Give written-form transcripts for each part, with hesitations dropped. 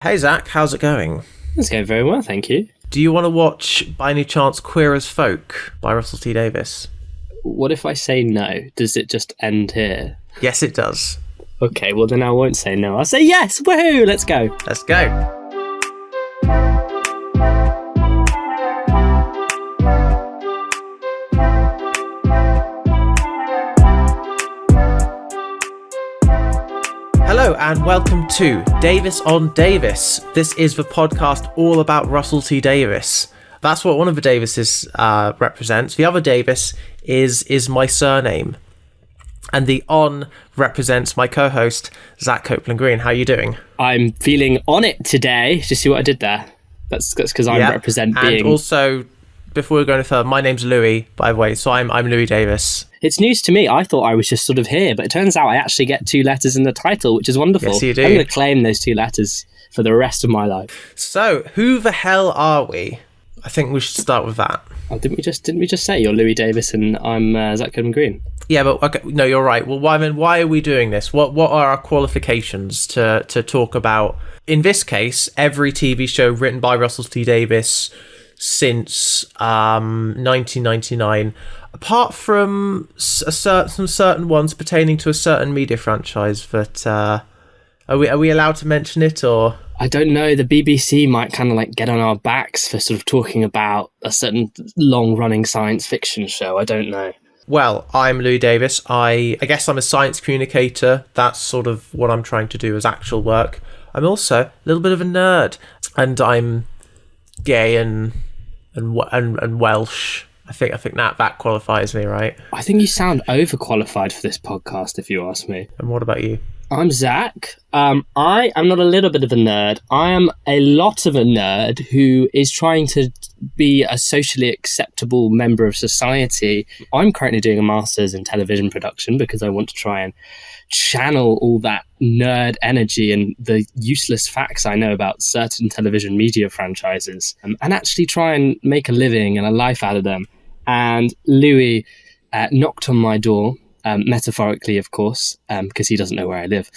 Hey Zach, how's it going? It's going very well, thank you. Do you want to watch, by any chance, Queer as Folk by Russell T Davies? What if I say no? Does it just end here? Yes, it does. Okay, well then I won't say no. I'll say yes! Woohoo! Let's go! Let's go. Hello and welcome to Davis on Davis. This is the podcast all about Russell T Davies. That's what one of the Davises represents. The other Davis is my surname. And the on represents my co-host, Zach Copeland-Green. How are you doing? I'm feeling on it today. Did you see what I did there? That's because I represent being... And also, before we go any further, my name's Louis, by the way, so I'm Louis Davis. It's news to me. I thought I was just sort of here, but it turns out I actually get 2 letters in the title, which is wonderful. Yes, you do. I'm going to claim those 2 letters for the rest of my life. So, who the hell are we? I think we should start with that. Oh, didn't we just say you're Louis Davis and I'm Zach Copeland-Green? Yeah, but okay, no, you're right. Well, why are we doing this? What are our qualifications to talk about? In this case, every TV show written by Russell T Davies since 1999, apart from some certain ones pertaining to a certain media franchise. But are we allowed to mention it, or? I don't know. The BBC might kind of like get on our backs for sort of talking about a certain long-running science fiction show. I don't know. Well, I'm Louis Davis. I guess I'm a science communicator. That's sort of what I'm trying to do as actual work. I'm also a little bit of a nerd, and I'm gay and Welsh. I think that qualifies me, right? I think you sound overqualified for this podcast, if you ask me. And what about you? I'm Zach. I am not a little bit of a nerd. I am a lot of a nerd who is trying to be a socially acceptable member of society. I'm currently doing a master's in television production because I want to try and channel all that nerd energy and the useless facts I know about certain television media franchises and actually try and make a living and a life out of them. And Louis knocked on my door, metaphorically, of course, because he doesn't know where I live.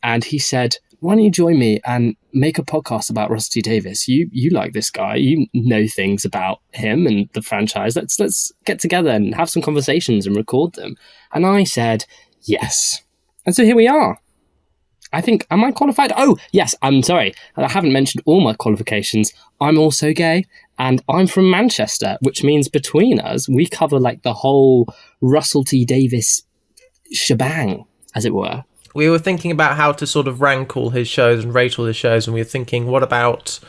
And he said, why don't you join me and make a podcast about Russell T Davies? You like this guy. You know things about him and the franchise. Let's get together and have some conversations and record them. And I said, yes. And so here we are. I think, am I qualified? Oh, yes, I'm sorry. I haven't mentioned all my qualifications. I'm also gay, and I'm from Manchester, which means between us, we cover like the whole Russell T Davies shebang, as it were. We were thinking about how to sort of rank all his shows and rate all his shows, and we were thinking, what about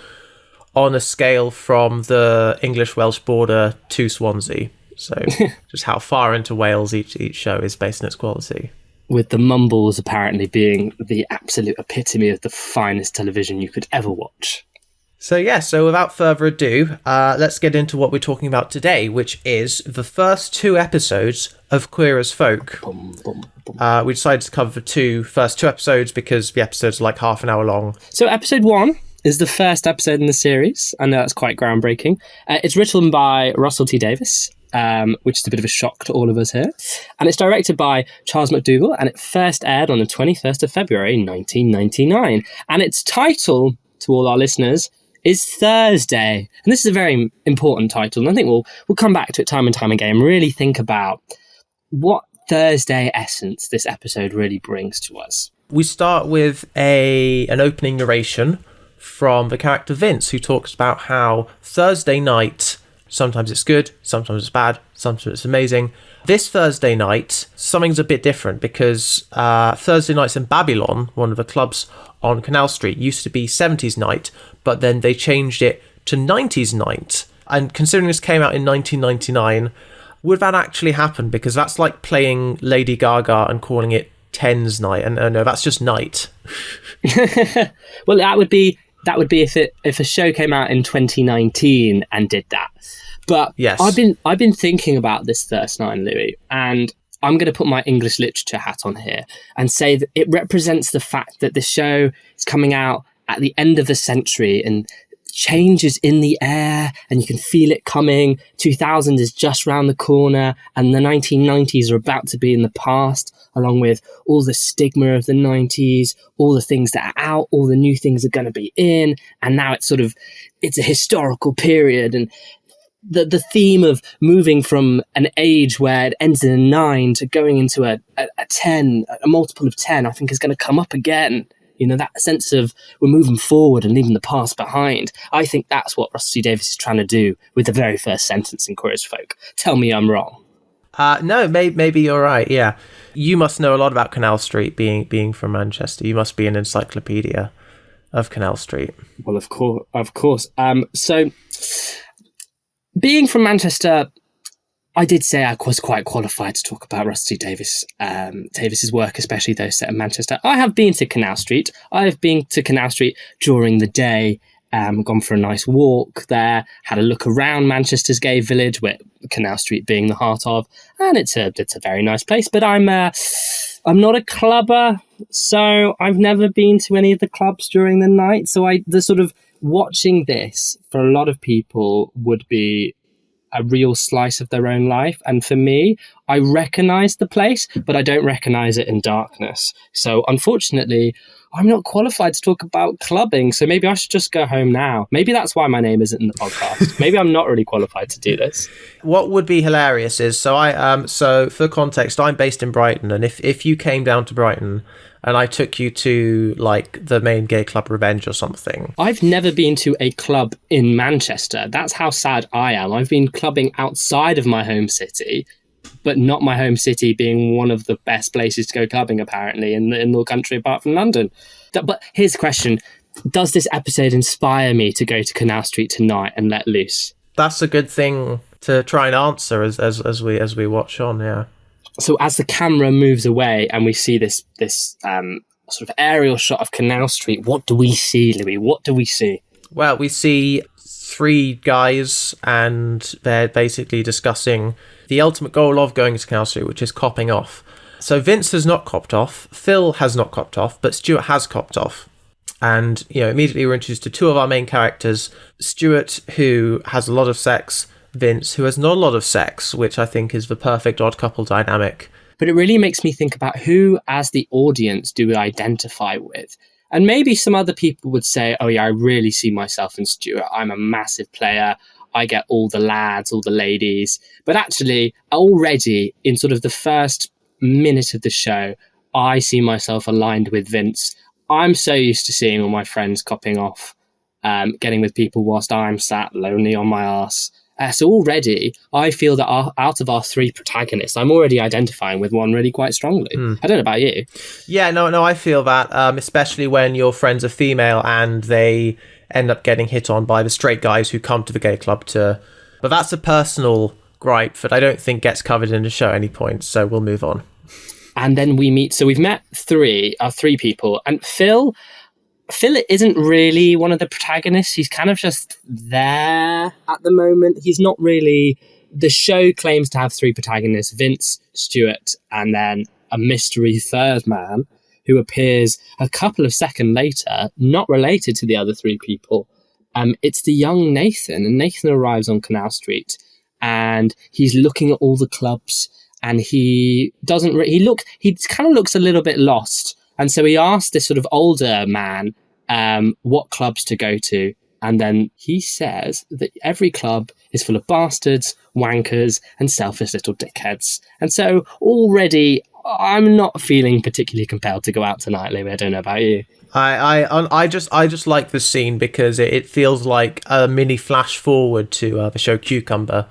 on a scale from the English-Welsh border to Swansea? So just how far into Wales each show is based on its quality. With the Mumbles apparently being the absolute epitome of the finest television you could ever watch. So without further ado, let's get into what we're talking about today, which is the first 2 episodes of Queer as Folk. We decided to cover the first two episodes because the episodes are like half an hour long. So episode 1 is the first episode in the series. I know that's quite groundbreaking. It's written by Russell T Davies, which is a bit of a shock to all of us here. And it's directed by Charles McDougall, and it first aired on the 21st of February, 1999. And its title, to all our listeners, is Thursday. And this is a very important title, and I think we'll come back to it time and time again and really think about what Thursday essence this episode really brings to us. We start with an opening narration from the character Vince, who talks about how Thursday night, sometimes it's good, sometimes it's bad, sometimes it's amazing. This Thursday night, something's a bit different because Thursday nights in Babylon, one of the clubs on Canal Street, used to be 70s night, but then they changed it to 90s night. And considering this came out in 1999, would that actually happen? Because that's like playing Lady Gaga and calling it 10s night. And no, that's just night. Well, that would be if a show came out in 2019 and did that. But yes. I've been thinking about this Thursday night, Louis, and I'm going to put my English literature hat on here and say that it represents the fact that the show is coming out at the end of the century and change is in the air and you can feel it coming. 2000 is just round the corner and the 1990s are about to be in the past, along with all the stigma of the 90s, all the things that are out, all the new things are going to be in. And now it's a historical period. And the theme of moving from an age where it ends in a 9 to going into a 10, a multiple of 10, I think is going to come up again. You know, that sense of we're moving forward and leaving the past behind. I think that's what Russell T Davies is trying to do with the very first sentence in Queer as Folk. Tell me I'm wrong. No, maybe you're right, yeah. You must know a lot about Canal Street, being from Manchester. You must be an encyclopedia of Canal Street. Well, of course. So, being from Manchester, I did say I was quite qualified to talk about Russell T Davies's work, especially those set in Manchester. I have been to Canal Street. I've been to Canal Street during the day, gone for a nice walk there, had a look around Manchester's gay village, where Canal Street being the heart of, and it's a very nice place. But I'm not a clubber, so I've never been to any of the clubs during the night. So the sort of watching this for a lot of people would be a real slice of their own life. And for me, I recognize the place, but I don't recognize it in darkness. So unfortunately, I'm not qualified to talk about clubbing. So maybe I should just go home now. Maybe that's why my name isn't in the podcast. Maybe I'm not really qualified to do this. What would be hilarious is, so for context, I'm based in Brighton. And if you came down to Brighton and I took you to like the main gay club Revenge or something. I've never been to a club in Manchester. That's how sad I am. I've been clubbing outside of my home city, but not my home city being one of the best places to go clubbing, apparently, in the country apart from London. But here's the question. Does this episode inspire me to go to Canal Street tonight and let loose? That's a good thing to try and answer as we watch on, yeah. So as the camera moves away and we see this sort of aerial shot of Canal Street, what do we see, Louis? What do we see? Well, we see 3 guys and they're basically discussing the ultimate goal of going to Canal Street, which is copping off. So Vince has not copped off, Phil has not copped off, but Stuart has copped off. And, immediately we're introduced to 2 of our main characters, Stuart, who has a lot of sex, Vince, who has not a lot of sex, which I think is the perfect odd couple dynamic. But it really makes me think about who, as the audience, do we identify with? And maybe some other people would say, oh yeah, I really see myself in Stuart. I'm a massive player. I get all the lads, all the ladies. But actually, already in sort of the first minute of the show, I see myself aligned with Vince. I'm so used to seeing all my friends copping off, getting with people whilst I'm sat lonely on my arse. So already, I feel that out of our 3 protagonists, I'm already identifying with one really quite strongly. I don't know about you. Yeah, no, I feel that, especially when your friends are female and they end up getting hit on by the straight guys who come to the gay club to... But that's a personal gripe that I don't think gets covered in the show at any point, so we'll move on. And then we meet... So we've met 3 people, and Phil isn't really one of the protagonists. He's kind of just there at the moment. He's not really... The show claims to have 3 protagonists, Vince, Stuart, and then a mystery third man who appears a couple of seconds later, not related to the other 3 people. It's the young Nathan, and Nathan arrives on Canal Street, and he's looking at all the clubs, and he doesn't... he kind of looks a little bit lost. And so he asked this sort of older man what clubs to go to. And then he says that every club is full of bastards, wankers, and selfish little dickheads. And so already I'm not feeling particularly compelled to go out tonight, Louis. I don't know about you. I just like this scene because it feels like a mini flash forward to the show Cucumber,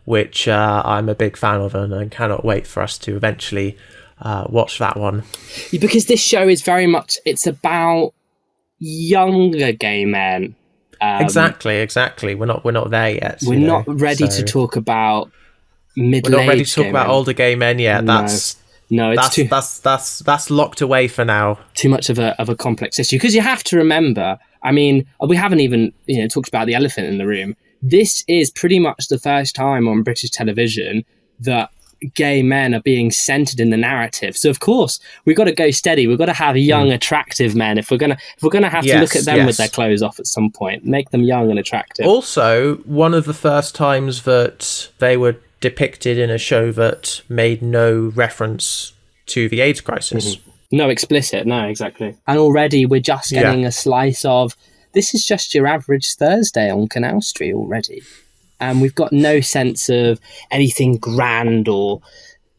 which I'm a big fan of and I cannot wait for us to eventually watch that one. Because this show is very much, it's about younger gay men. Exactly. We're not there yet. We're not ready to talk about middle-aged. We're not ready to talk about older gay men yet. That's locked away for now. Too much of a complex issue, because you have to remember. I mean, we haven't even talked about the elephant in the room. This is pretty much the first time on British television that gay men are being centered in the narrative. So of course we've got to go steady. We've got to have young, attractive men. If we're gonna have to look at them with their clothes off at some point, make them young and attractive. Also, one of the first times that they were depicted in a show that made no reference to the AIDS crisis. No explicit, no, exactly. And already we're just getting a slice of, this is just your average Thursday on Canal Street already. And we've got no sense of anything grand or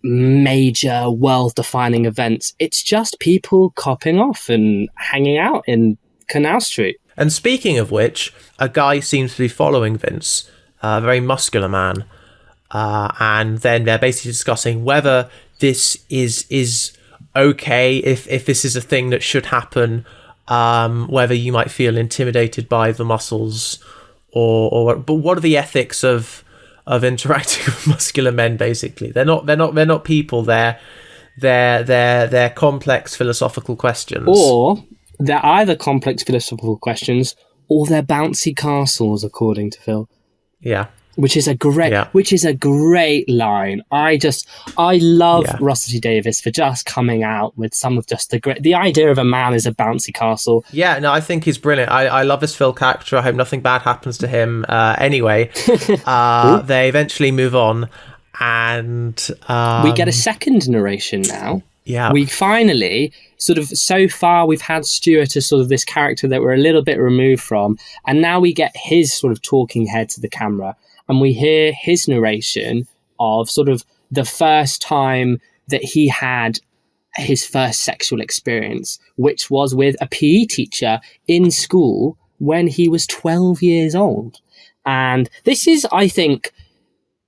major world-defining events. It's just people copping off and hanging out in Canal Street. And speaking of which, a guy seems to be following Vince, a very muscular man. And then they're basically discussing whether this is okay, if this is a thing that should happen, whether you might feel intimidated by the muscles, but what are the ethics of interacting with muscular men? Basically, they're not people. They're complex philosophical questions, or they're either complex philosophical questions or they're bouncy castles, according to Phil. Yeah. Which is a great line. I love Russell T Davies for just coming out with some of just the idea of a man is a bouncy castle. Yeah, no, I think he's brilliant. I love this Phil character. I hope nothing bad happens to him. Anyway, they eventually move on, and we get a second narration now. Yeah, we finally so far we've had Stuart as sort of this character that we're a little bit removed from, and now we get his sort of talking head to the camera. And we hear his narration of sort of the first time that he had his first sexual experience, which was with a PE teacher in school when he was 12 years old. And this is, I think,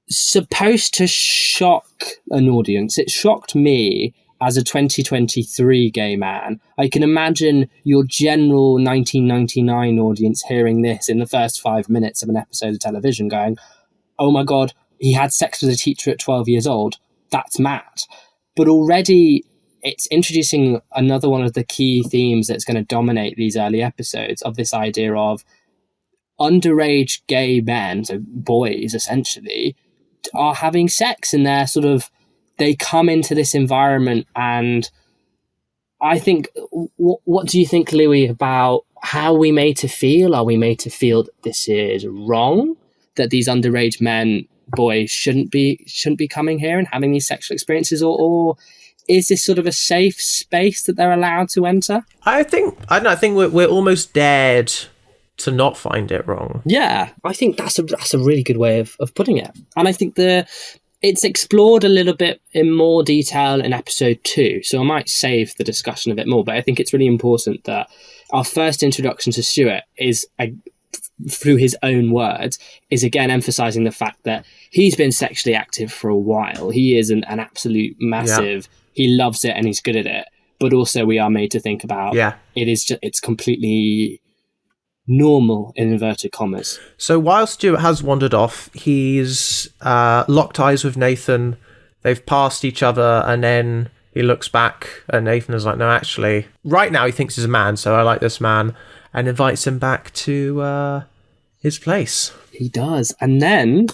supposed to shock an audience. It shocked me as a 2023 gay man. I can imagine your general 1999 audience hearing this in the first 5 minutes of an episode of television going, oh my God, he had sex with a teacher at 12 years old. That's mad. But already it's introducing another one of the key themes that's going to dominate these early episodes of this idea of underage gay men, so boys essentially, are having sex, and they come into this environment. And I think, what do you think, Louis, about how we made to feel? Are we made to feel that this is wrong, that these underage boys shouldn't be coming here and having these sexual experiences, or is this sort of a safe space that they're allowed to enter? I think we're almost dared to not find it wrong. Yeah, I think that's a really good way of putting it. And I think it's explored a little bit in more detail in episode 2, so I might save the discussion a bit more, but I think it's really important that our first introduction to Stuart is, through his own words, is again emphasizing the fact that he's been sexually active for a while. He is an absolute massive, he loves it and he's good at it, but also we are made to think about it's completely normal in inverted commas. So while Stuart has wandered off, he's locked eyes with Nathan. They've passed each other, and then he looks back and Nathan is like, no, actually right now he thinks he's a man, so I like this man, and invites him back to his place. He does. And then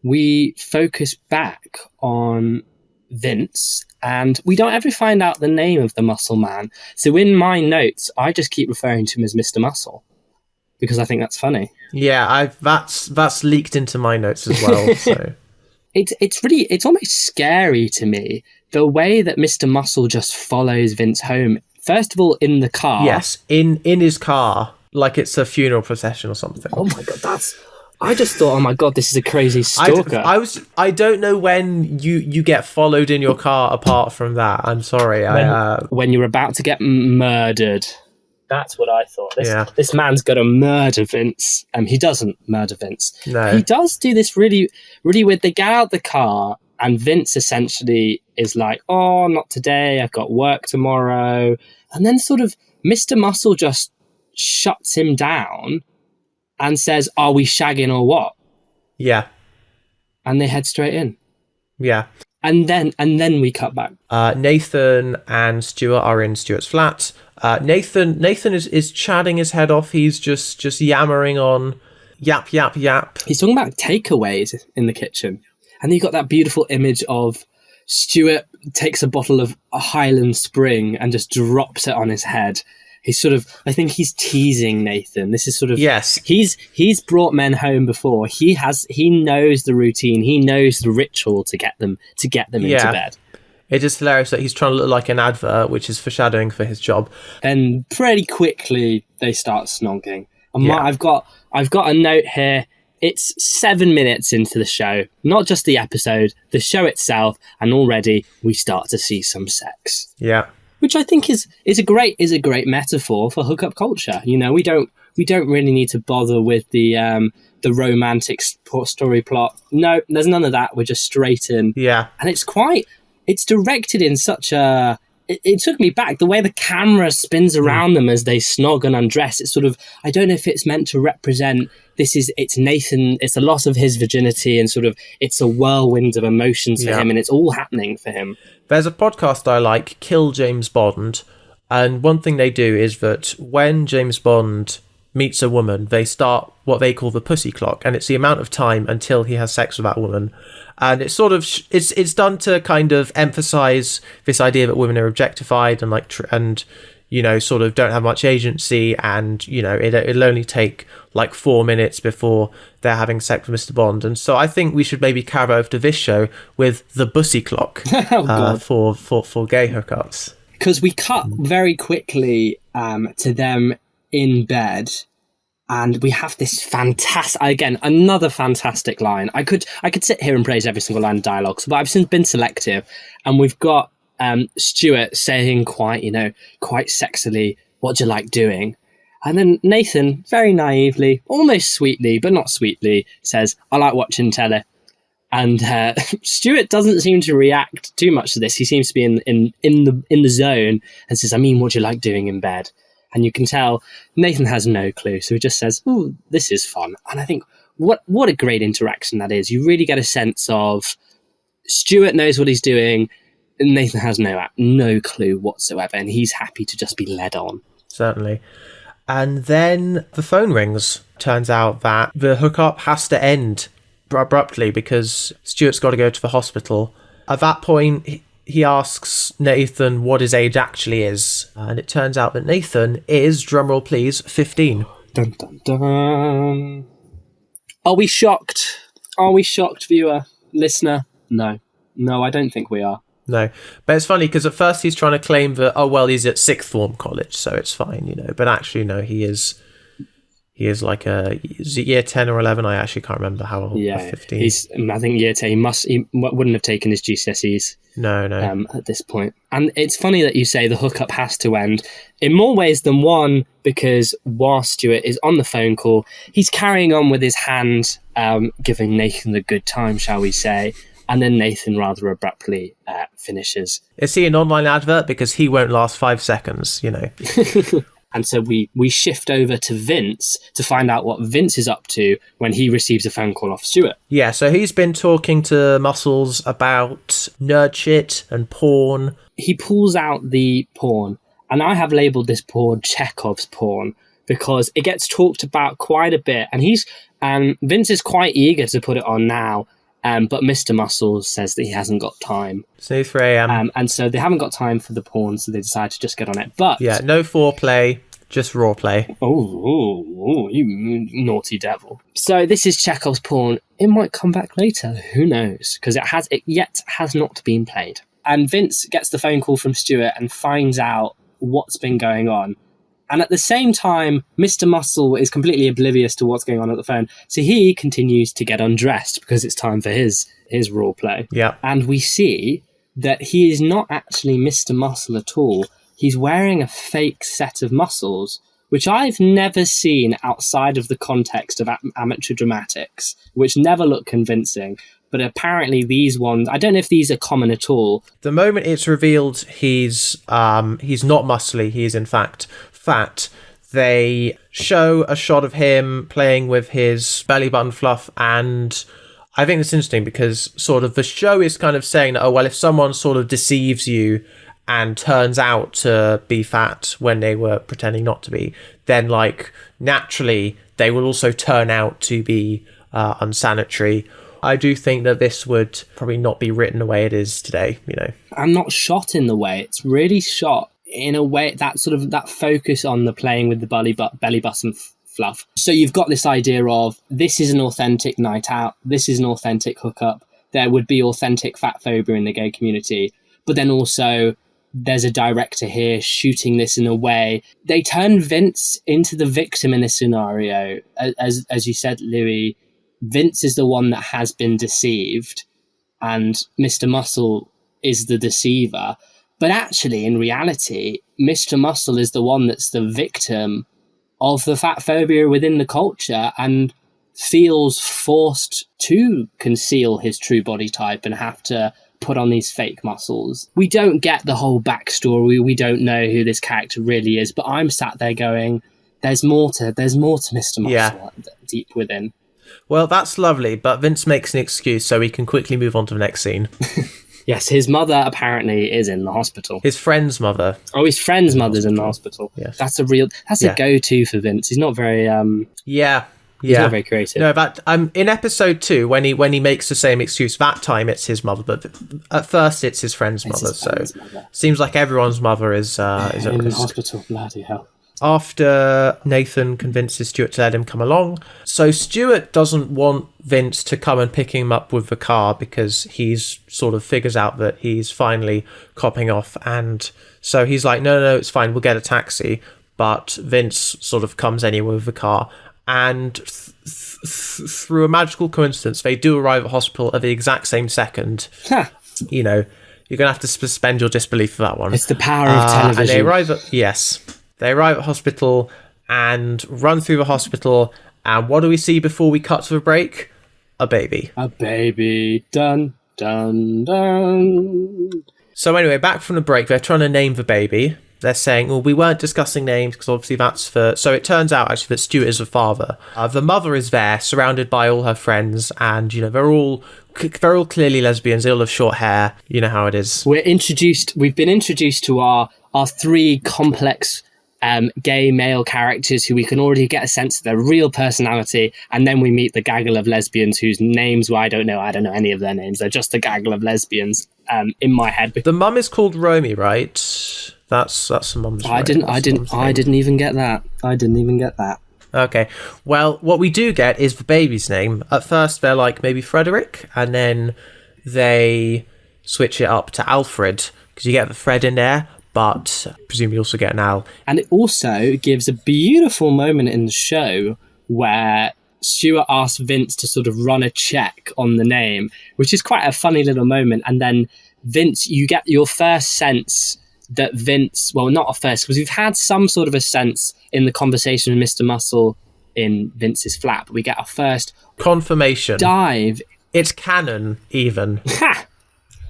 we focus back on Vince, and we don't ever find out the name of the muscle man. So in my notes, I just keep referring to him as Mr. Muscle, because I think that's funny. Yeah, that's leaked into my notes as well. So it's almost scary to me, the way that Mr. Muscle just follows Vince home. First of all, in the car. Yes, in his car, like it's a funeral procession or something. Oh my God, I just thought, oh my God, this is a crazy stalker. I don't know when you get followed in your car apart from that. I'm sorry. When you're about to get murdered. That's what I thought. This man's going to murder Vince. He doesn't murder Vince. No. He does do this really, really weird. They get out the car and Vince essentially is like, oh, not today. I've got work tomorrow. And then sort of Mr. Muscle just shuts him down and says, are we shagging or what? Yeah. And they head straight in. Yeah. And then we cut back. Nathan and Stuart are in Stuart's flat. Nathan is chatting his head off. He's just yammering on, yap, yap, yap. He's talking about takeaways in the kitchen. And you've got that beautiful image of Stuart takes a bottle of Highland Spring and just drops it on his head. He's sort of, I think he's teasing Nathan. This is sort of, yes, he's brought men home before. He knows the routine. He knows the ritual to get them into bed. It is hilarious that he's trying to look like an advert, which is foreshadowing for his job. And pretty quickly they start snogging. And Yeah. I've got a note here. It's 7 minutes into the show, not just the episode, the show itself, and already we start to see some sex. Yeah. Which I think is a great metaphor for hookup culture. You know, we don't really need to bother with the romantic story plot. No, there's none of that. We're just straight in. Yeah. And it's directed in such a. It took me back, the way the camera spins around them as they snog and undress. It's sort of, I don't know if it's meant to represent it's Nathan, it's the loss of his virginity, and sort of it's a whirlwind of emotions for him, and it's all happening for him. There's a podcast I like, Kill James Bond, and one thing they do is that when James Bond meets a woman, they start what they call the pussy clock, and it's the amount of time until he has sex with that woman. And it's sort of it's done to kind of emphasize this idea that women are objectified and and you know, sort of don't have much agency, and you know, it'll only take like 4 minutes before they're having sex with Mr. Bond. And so I think we should maybe carry over to this show with the bussy clock for gay hookups, because we cut very quickly to them in bed. And we have this another fantastic line. I could sit here and praise every single line of dialogue, but I've since been selective. And we've got Stuart saying quite sexily, "What do you like doing?" And then Nathan, very naively, almost sweetly, but not sweetly, says, "I like watching telly." And Stuart doesn't seem to react too much to this. He seems to be in the zone and says, "I mean, what do you like doing in bed?" And you can tell Nathan has no clue. So he just says, "Oh, this is fun." And I think what a great interaction that is. You really get a sense of Stuart knows what he's doing, and Nathan has no clue whatsoever. And he's happy to just be led on. Certainly. And then the phone rings. Turns out that the hookup has to end abruptly because Stuart's got to go to the hospital. At that point, he asks Nathan what his age actually is, and it turns out that Nathan is, drumroll please, 15. Dun, dun, dun. Are we shocked? Are we shocked, viewer, listener? No, I don't think we are. No, but it's funny because at first he's trying to claim that, oh well, he's at sixth form college, so it's fine, you know. But actually, no, he is like is it year 10 or 11? I actually can't remember how old. Yeah, 15. I think year 10. He wouldn't have taken his GCSEs. No. At this point. And it's funny that you say the hookup has to end in more ways than one, because while Stuart is on the phone call, he's carrying on with his hand, giving Nathan the good time, shall we say. And then Nathan rather abruptly finishes. Is he an online advert? Because he won't last 5 seconds, you know. And so we shift over to Vince to find out what Vince is up to when he receives a phone call off Stuart. Yeah, so he's been talking to Muscles about nerd shit and porn. He pulls out the porn, and I have labelled this porn Chekhov's porn because it gets talked about quite a bit, and Vince is quite eager to put it on now. But Mr. Muscles says that he hasn't got time. Snooze 3 a.m. And so they haven't got time for the porn, so they decide to just get on it. But yeah, no foreplay, just raw play. Oh, you naughty devil. So this is Chekhov's porn. It might come back later. Who knows? Because it yet has not been played. And Vince gets the phone call from Stuart and finds out what's been going on. And at the same time, Mr. Muscle is completely oblivious to what's going on at the phone. So he continues to get undressed because it's time for his role play. Yeah. And we see that he is not actually Mr. Muscle at all. He's wearing a fake set of muscles, which I've never seen outside of the context of amateur dramatics, which never look convincing. But apparently these ones, I don't know if these are common at all. The moment it's revealed he's not muscly, he is in fact fat, they show a shot of him playing with his belly button fluff, and I think it's interesting because sort of the show is kind of saying that, oh well, if someone sort of deceives you and turns out to be fat when they were pretending not to be, then like naturally they will also turn out to be unsanitary. I do think that this would probably not be written the way it is today, you know. I'm not shot in the way. It's really shot in a way that sort of that focus on the playing with the belly button fluff. So you've got this idea of this is an authentic night out. This is an authentic hookup. There would be authentic fat phobia in the gay community. But then also there's a director here shooting this in a way. They turn Vince into the victim in this scenario. As you said, Louis, Vince is the one that has been deceived and Mr. Muscle is the deceiver. But actually, in reality, Mr. Muscle is the one that's the victim of the fat phobia within the culture and feels forced to conceal his true body type and have to put on these fake muscles. We don't get the whole backstory. We don't know who this character really is, but I'm sat there going, there's more to Mr. Muscle deep within. Well, that's lovely, but Vince makes an excuse so we can quickly move on to the next scene. Yes, his mother apparently is in the hospital. His friend's mother. Oh, his friend's mother's in the hospital. Yes. That's a go-to for Vince. He's not very He's not very creative. No, but in episode 2, when he makes the same excuse, that time it's his mother, but at first it's his friend's mother. Seems like everyone's mother is at in the risk. hospital. Bloody hell. After Nathan convinces Stuart to let him come along, so Stuart doesn't want Vince to come and pick him up with the car because he's sort of figures out that he's finally copping off, and so he's like, no, it's fine, we'll get a taxi. But Vince sort of comes anyway with the car, and through a magical coincidence, they do arrive at hospital at the exact same second. You know, you're gonna have to suspend your disbelief for that one. It's the power of television. And they arrive at hospital and run through the hospital, and what do we see before we cut to the break? A baby. A baby. Dun, dun, dun. So anyway, back from the break, they're trying to name the baby. They're saying, well, we weren't discussing names because obviously that's for... So it turns out actually that Stuart is the father. The mother is there, surrounded by all her friends, and, you know, they're all clearly lesbians. They all have short hair. You know how it is. We've been introduced to our 3 complex gay male characters who we can already get a sense of their real personality, and then we meet the gaggle of lesbians whose names, well, I don't know any of their names. They're just a gaggle of lesbians in my head. The mum is called Romy, right? That's the mum's name. I didn't even get that. Okay. Well, what we do get is the baby's name. At first, they're like maybe Frederick, and then they switch it up to Alfred because you get the Fred in there, but I presume you also get an Al. And it also gives a beautiful moment in the show where Stuart asks Vince to sort of run a check on the name, which is quite a funny little moment. And then Vince, you get your first sense that Vince, well, not a first, because we've had some sort of a sense in the conversation with Mr. Muscle in Vince's flat, but we get our first confirmation dive. It's canon, even.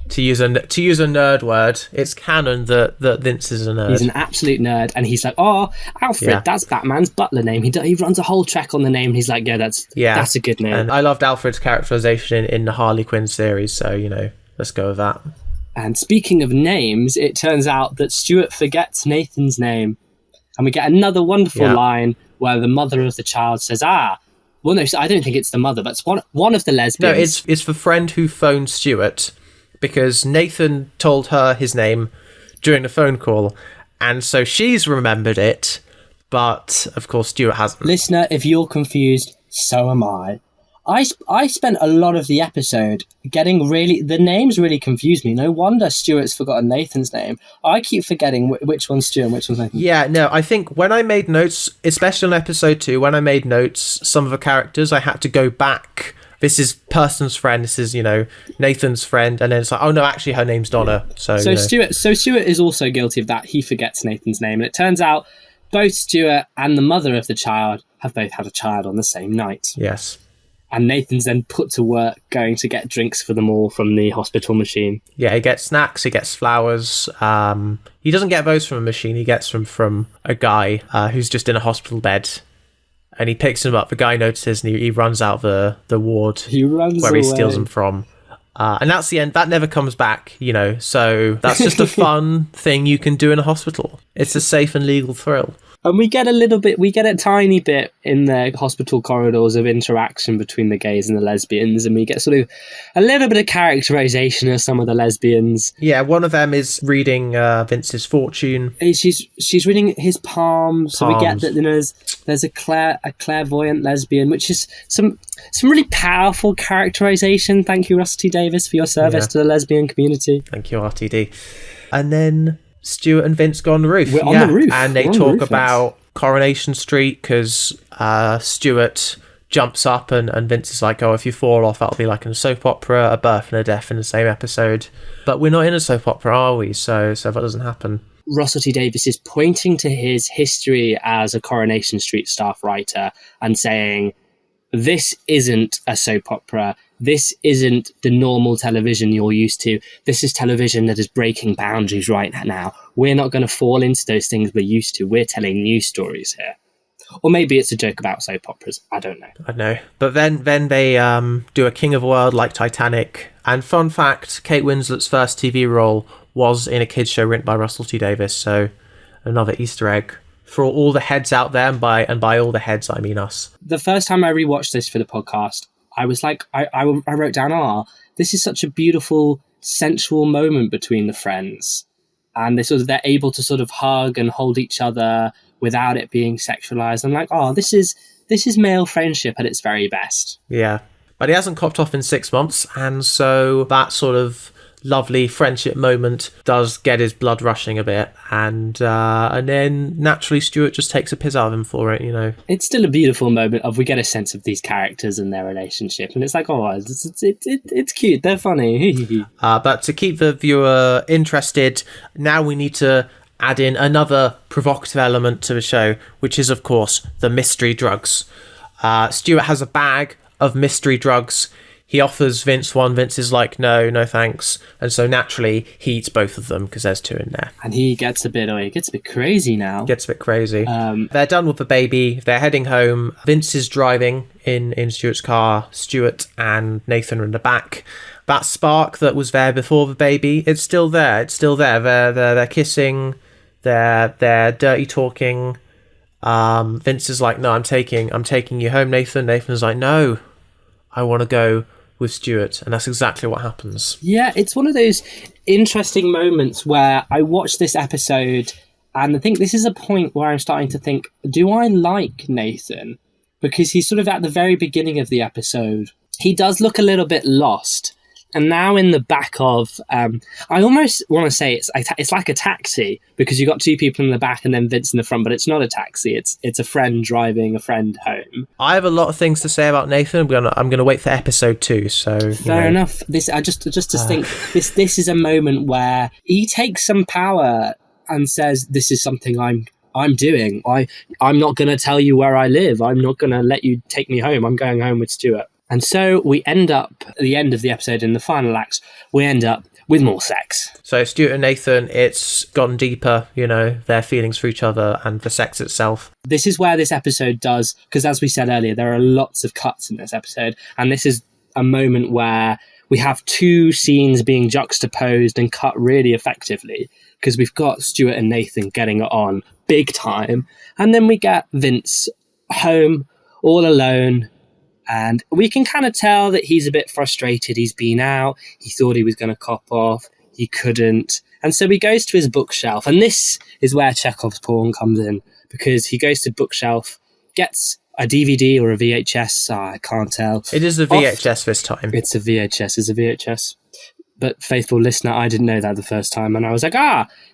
To use a nerd word, it's canon that Vince is a nerd. He's an absolute nerd, and he's like, "Oh, Alfred, that's Batman's butler name." He runs a whole check on the name. He's like, that's a good name." And I loved Alfred's characterization in the Harley Quinn series, so you know, let's go with that. And speaking of names, it turns out that Stuart forgets Nathan's name, and we get another wonderful line where the mother of the child says, well, no, I don't think it's the mother, but it's one of the lesbians. No, it's the friend who phoned Stuart, because Nathan told her his name during the phone call, and so she's remembered it, but of course Stuart hasn't. Listener, if you're confused, so am I. I spent a lot of the episode getting the names really confused me. No wonder Stuart's forgotten Nathan's name. I keep forgetting which one's Stuart and which one's Nathan. Yeah, no, I think when I made notes, especially on episode 2, when I made notes, some of the characters, I had to go back. This is person's friend, this is, you know, Nathan's friend, and then it's like, oh no, actually her name's Donna. So Stuart is also guilty of that. He forgets Nathan's name, and it turns out both Stuart and the mother of the child have both had a child on the same night. Yes. And Nathan's then put to work going to get drinks for them all from the hospital machine. Yeah, he gets snacks, he gets flowers. He doesn't get those from a machine, he gets them from a guy who's just in a hospital bed. And he picks them up. The guy notices and he runs out the ward where he steals them from. And that's the end. That never comes back, you know. So that's just a fun thing you can do in a hospital. It's a safe and legal thrill. And we get a tiny bit in the hospital corridors of interaction between the gays and the lesbians, and we get sort of a little bit of characterization of some of the lesbians. Yeah, one of them is reading Vince's fortune. She's reading his palms. So we get that there's a clairvoyant lesbian, which is some really powerful characterization. Thank you, Russell T Davies, for your service to the lesbian community. Thank you, RTD. And then Stuart and Vince go on the roof. We're on the roof. And they talk about Coronation Street because Stuart jumps up and Vince is like, oh, if you fall off, that'll be like in a soap opera, a birth and a death in the same episode. But we're not in a soap opera, are we? So that doesn't happen. Russell T Davies is pointing to his history as a Coronation Street staff writer and saying, this isn't a soap opera. This isn't the normal television you're used to. This is television that is breaking boundaries right now. We're not going to fall into those things we're used to. We're telling new stories here. Or maybe it's a joke about soap operas. I don't know. I know. But then they do a King of the World like Titanic. And fun fact, Kate Winslet's first TV role was in a kids show written by Russell T Davies. So another Easter egg for all the heads out there. And by all the heads, I mean us. The first time I rewatched this for the podcast, I was like, I wrote down, this is such a beautiful, sensual moment between the friends. And they're able to sort of hug and hold each other without it being sexualized. I'm like, this is male friendship at its very best. Yeah. But he hasn't copped off in 6 months. And so that sort of lovely friendship moment does get his blood rushing a bit, and then naturally Stuart just takes a piss out of him for it, you know. It's still a beautiful moment of we get a sense of these characters and their relationship, and it's like, it's cute, they're funny. But to keep the viewer interested, now we need to add in another provocative element to the show, which is of course the mystery drugs. Stuart has a bag of mystery drugs. He offers Vince one. Vince is like, no thanks. And so naturally, he eats both of them because there's two in there. And he gets a bit crazy now. Gets a bit crazy. They're done with the baby. They're heading home. Vince is driving in Stuart's car. Stuart and Nathan are in the back. That spark that was there before the baby, it's still there. They're kissing. They're dirty talking. Vince is like, no, I'm taking you home, Nathan. Nathan's like, no, I want to go with Stuart, and that's exactly what happens. Yeah, it's one of those interesting moments where I watched this episode and I think this is a point where I'm starting to think, do I like Nathan? Because he's sort of at the very beginning of the episode, he does look a little bit lost. And now in the back of, I almost want to say it's like a taxi, because you've got two people in the back and then Vince in the front, but it's not a taxi. It's a friend driving a friend home. I have a lot of things to say about Nathan. I'm gonna wait for episode 2. So fair enough. This think this is a moment where he takes some power and says, "This is something I'm doing. I'm not going to tell you where I live. I'm not going to let you take me home. I'm going home with Stuart." And so we end up, at the end of the episode, in the final acts, we end up with more sex. So Stuart and Nathan, it's gotten deeper, you know, their feelings for each other and the sex itself. This is where this episode does, because as we said earlier, there are lots of cuts in this episode. And this is a moment where we have two scenes being juxtaposed and cut really effectively, because we've got Stuart and Nathan getting it on big time. And then we get Vince home, all alone. And we can kind of tell that he's a bit frustrated. He's been out. He thought he was going to cop off. He couldn't. And so he goes to his bookshelf. And this is where Chekhov's porn comes in, because he goes to bookshelf, gets a DVD or a VHS. I can't tell. It is a VHS this time. It's a VHS. But faithful listener, I didn't know that the first time. And I was like,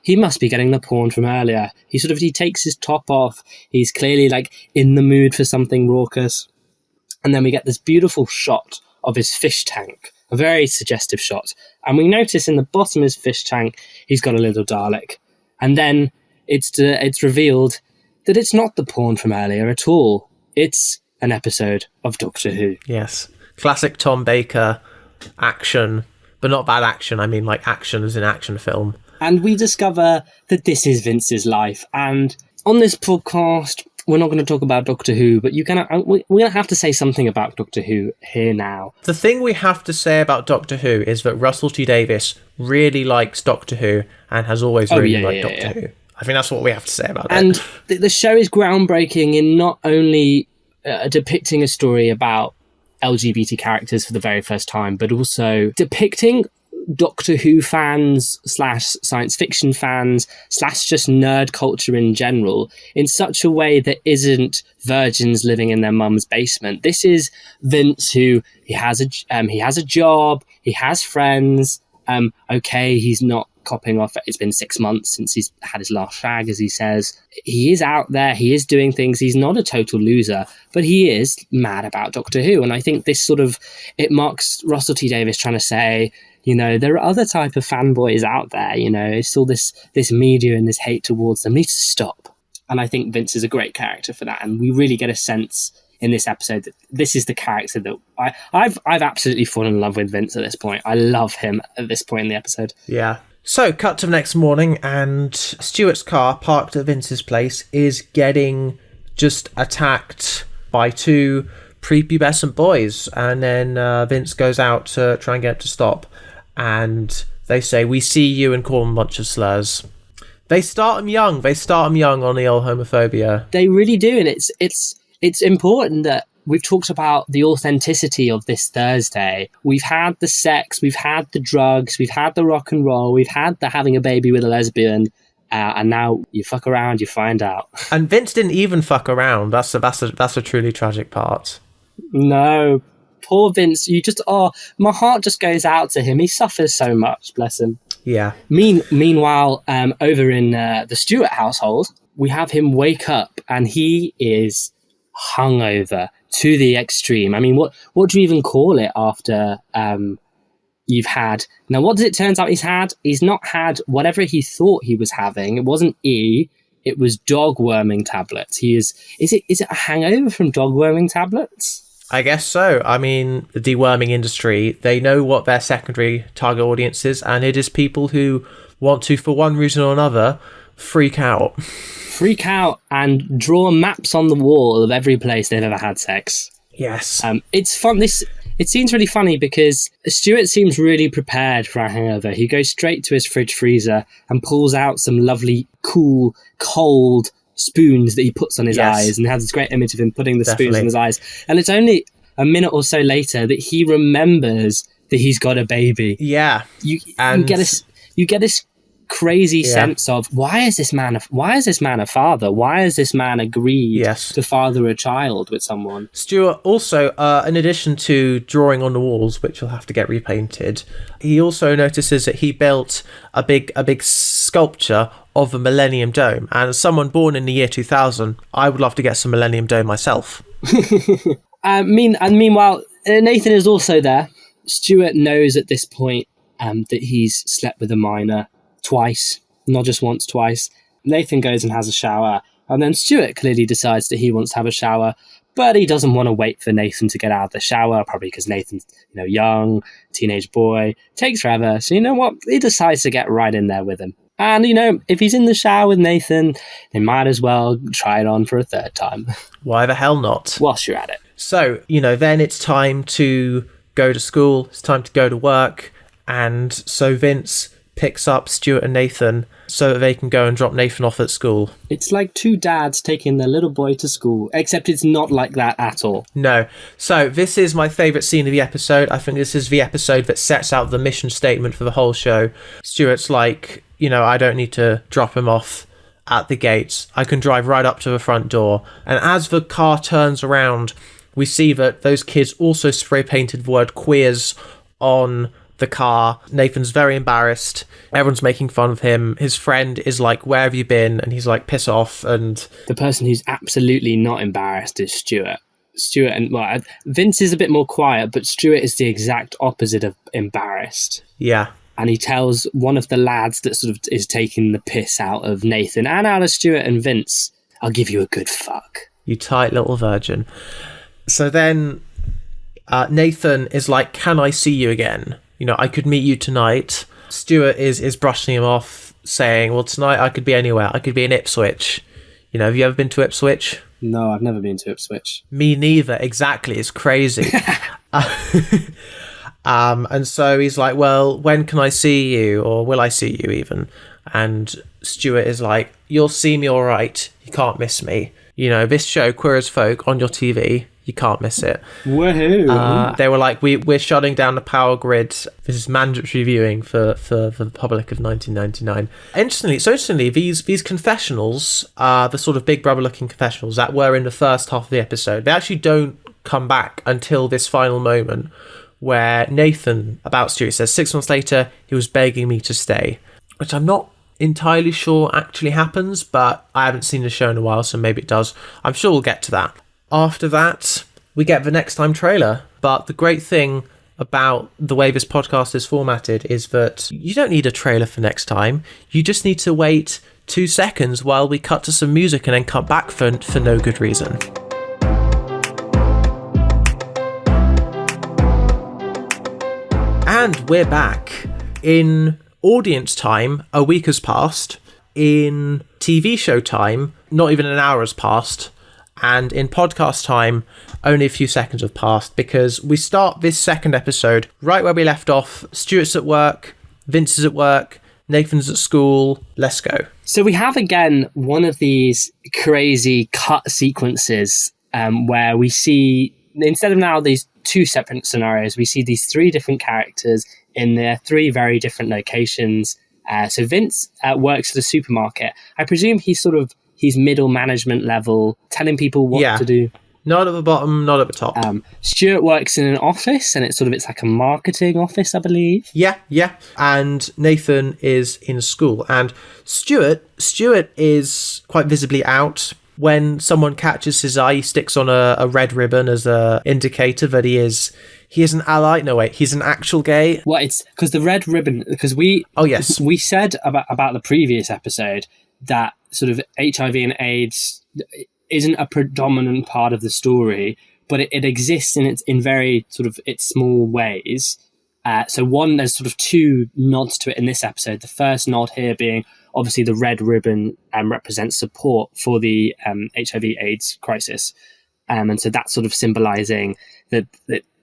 he must be getting the porn from earlier. He takes his top off. He's clearly like in the mood for something raucous. And then we get this beautiful shot of his fish tank, a very suggestive shot. And we notice in the bottom of his fish tank, he's got a little Dalek. And then it's revealed that it's not the porn from earlier at all. It's an episode of Doctor Who. Yes. Classic Tom Baker action, but not bad action. I mean, like action as in action film. And we discover that this is Vince's life. And on this podcast, we're not going to talk about Doctor Who, but we're going to have to say something about Doctor Who here now. The thing we have to say about Doctor Who is that Russell T Davies really likes Doctor Who and has always liked Doctor Who. I think that's what we have to say about it. And the show is groundbreaking in not only depicting a story about LGBT characters for the very first time, but also depicting Doctor Who fans / science fiction fans / just nerd culture in general in such a way that isn't virgins living in their mum's basement. This is Vince, who he has a job, he has friends. Okay, he's not copping off. It's been 6 months since he's had his last shag, as he says. He is out there, he is doing things. He's not a total loser, but he is mad about Doctor Who. And I think this it marks Russell T Davies trying to say, there are other type of fanboys out there, it's all this media and this hate towards them needs to stop. And I think Vince is a great character for that. And we really get a sense in this episode that this is the character that I've absolutely fallen in love with Vince at this point. I love him at this point in the episode. Yeah. So, cut to the next morning, and Stuart's car, parked at Vince's place, is getting just attacked by 2 prepubescent boys. And then Vince goes out to try and get it to stop. And they say, "We see you," and call them a bunch of slurs. They start them young. On the old homophobia. They really do. And it's important that we've talked about the authenticity of this Thursday. We've had the sex, we've had the drugs, we've had the rock and roll, we've had the having a baby with a lesbian, and now you fuck around, you find out. And Vince didn't even fuck around. That's a truly tragic part. No, poor Vince. My heart just goes out to him. He suffers so much, bless him. Yeah. Meanwhile, over in the Stuart household, we have him wake up, and he is hungover to the extreme. I mean, what do you even call it after you've had... Now, what does it turns out he's had? He's not had whatever he thought he was having. It wasn't it was dog worming tablets. Is it a hangover from dog worming tablets? I guess so. I mean, the deworming industry, they know what their secondary target audience is, and it is people who want to, for one reason or another, freak out and draw maps on the wall of every place they've ever had sex. Yes. It's fun. It seems really funny because Stuart seems really prepared for a hangover. He goes straight to his fridge freezer and pulls out some lovely, cool, cold spoons that he puts on his eyes, and has this great image of him putting the spoons on his eyes. And it's only a minute or so later that he remembers that he's got a baby. Yeah. You get this crazy sense of why is this man a father? Why has this man agreed to father a child with someone? Stuart also, in addition to drawing on the walls, which will have to get repainted, he also notices that he built a big sculpture of a Millennium Dome. And as someone born in the year 2000, I would love to get some Millennium Dome myself. Meanwhile, Nathan is also there. Stuart knows at this point that he's slept with a minor twice, not just once, twice. Nathan goes and has a shower, and then Stuart clearly decides that he wants to have a shower, but he doesn't want to wait for Nathan to get out of the shower, probably because Nathan's, young, teenage boy, takes forever. So you know what? He decides to get right in there with him. And, if he's in the shower with Nathan, they might as well try it on for a third time. Why the hell not? Whilst you're at it. So, then it's time to go to school, it's time to go to work, and so Vince picks up Stuart and Nathan so that they can go and drop Nathan off at school. It's like 2 dads taking their little boy to school, except it's not like that at all. No. So this is my favourite scene of the episode. I think this is the episode that sets out the mission statement for the whole show. Stuart's like, I don't need to drop him off at the gates. I can drive right up to the front door. And as the car turns around, we see that those kids also spray painted the word queers on the car. Nathan's very embarrassed. Everyone's making fun of him. His friend is like, "Where have you been?" And he's like, "Piss off." And the person who's absolutely not embarrassed is Stuart. Vince is a bit more quiet, but Stuart is the exact opposite of embarrassed. Yeah. And he tells one of the lads that sort of is taking the piss out of Nathan and out of Stuart and Vince, "I'll give you a good fuck. You tight little virgin." So then Nathan is like, "Can I see you again? I could meet you tonight." Stuart is brushing him off, saying, "Well, tonight I could be anywhere. I could be in Ipswich. Have you ever been to Ipswich?" No, I've never been to Ipswich. Me neither. Exactly. It's crazy. And so he's like, "Well, when can I see you? Or will I see you even?" And Stuart is like, you'll see me all right. You can't miss me. You know, this show, Queer as Folk, on your TV, you can't miss it. Woohoo! They were like, we're shutting down the power grid. This is mandatory viewing for the public of 1999. Interestingly, these confessionals, the sort of Big Brother looking confessionals that were in the first half of the episode, they actually don't come back until this final moment where Nathan, about Stuart, says 6 months later, he was begging me to stay, which I'm not entirely sure actually happens, but I haven't seen the show in a while, so maybe it does. I'm sure we'll get to that. After that, we get the Next Time trailer. But the great thing about the way this podcast is formatted is that you don't need a trailer for Next Time. You just need to wait 2 seconds while we cut to some music and then cut back for no good reason. And we're back. In audience time, a week has passed. In TV show time, not even an hour has passed. And in podcast time, only a few seconds have passed, because we start this second episode right where we left off. Stuart's at work, Vince is at work, Nathan's at school. Let's go. So we have again one of these crazy cut sequences where we see, instead of now these 2 separate scenarios, we see these 3 different characters in their 3 very different locations. So Vince works at a supermarket. I presume he's middle management level, telling people what to do. Not at the bottom, not at the top. Stuart works in an office, and it's like a marketing office, I believe. Yeah. And Nathan is in school. And Stuart is quite visibly out. When someone catches his eye, he sticks on a red ribbon as a indicator that he is an ally. No, wait, he's an actual gay. Well, it's because the red ribbon, because we said about the previous episode that sort of HIV and AIDS isn't a predominant part of the story, but it exists in very sort of its small ways. So there's sort of 2 nods to it in this episode. The first nod here being obviously the red ribbon represents support for the HIV AIDS crisis. And so that's sort of symbolizing that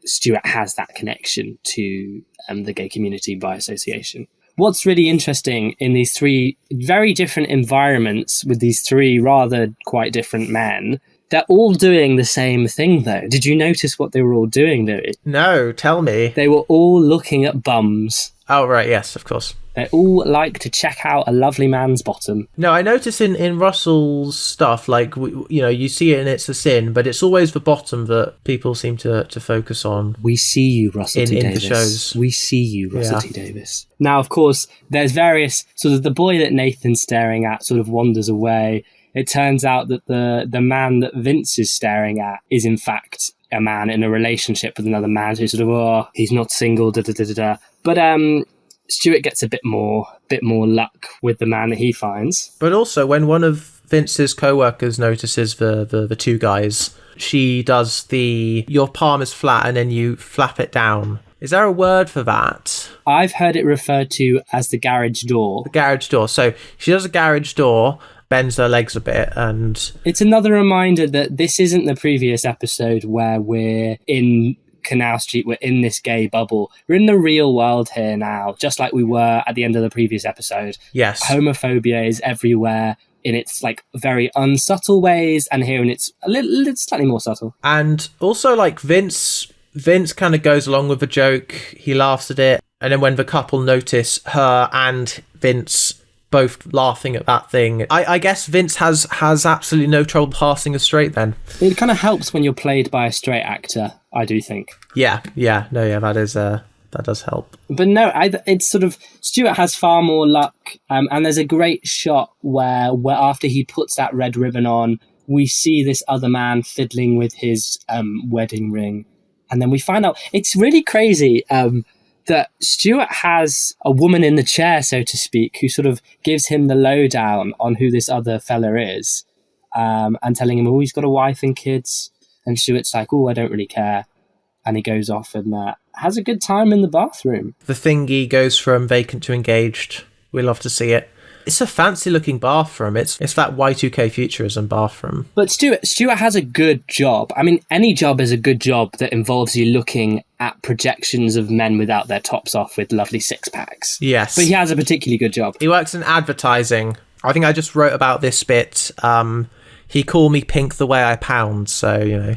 Stuart has that connection to the gay community by association. What's really interesting in these 3 very different environments with these 3 rather quite different men, they're all doing the same thing, though. Did you notice what they were all doing, Louis? No, tell me. They were all looking at bums. Oh, right, yes, of course. They all like to check out a lovely man's bottom. No, I notice in Russell's stuff, like, you see it and it's a sin, but it's always the bottom that people seem to focus on. We see you, Russell T Davies. In the shows. We see you, Russell T Davies. Now, of course, there's various, sort of the boy that Nathan's staring at sort of wanders away. It turns out that the man that Vince is staring at is in fact a man in a relationship with another man who's sort of, he's not single, But Stuart gets a bit more luck with the man that he finds. But also, when one of Vince's co-workers notices the 2 guys, she does your palm is flat and then you flap it down. Is there a word for that? I've heard it referred to as the garage door. The garage door. So she does a garage door, bends her legs a bit, and it's another reminder that this isn't the previous episode where we're in Canal Street, we're in this gay bubble. We're in the real world here now, just like we were at the end of the previous episode. Yes. Homophobia is everywhere in its like very unsubtle ways, and here in its a little slightly more subtle. And also, like, Vince kind of goes along with the joke. He laughs at it. And then when the couple notice her and Vince both laughing at that thing, I guess Vince has absolutely no trouble passing as straight then. It kind of helps when you're played by a straight actor, I do think. That does help. But no, it's sort of, Stuart has far more luck, and there's a great shot where after he puts that red ribbon on, we see this other man fiddling with his wedding ring, and then we find out, it's really crazy, that Stuart has a woman in the chair, so to speak, who sort of gives him the lowdown on who this other fella is, and telling him, he's got a wife and kids. And Stuart's like, I don't really care. And he goes off and has a good time in the bathroom. The thingy goes from vacant to engaged. We love to see it. It's a fancy looking bathroom. It's that Y2K futurism bathroom. But Stuart has a good job. I mean, any job is a good job that involves you looking at projections of men without their tops off with lovely six packs. Yes. But he has a particularly good job. He works in advertising. I think I just wrote about this bit. He called me pink the way I pound, so, you know.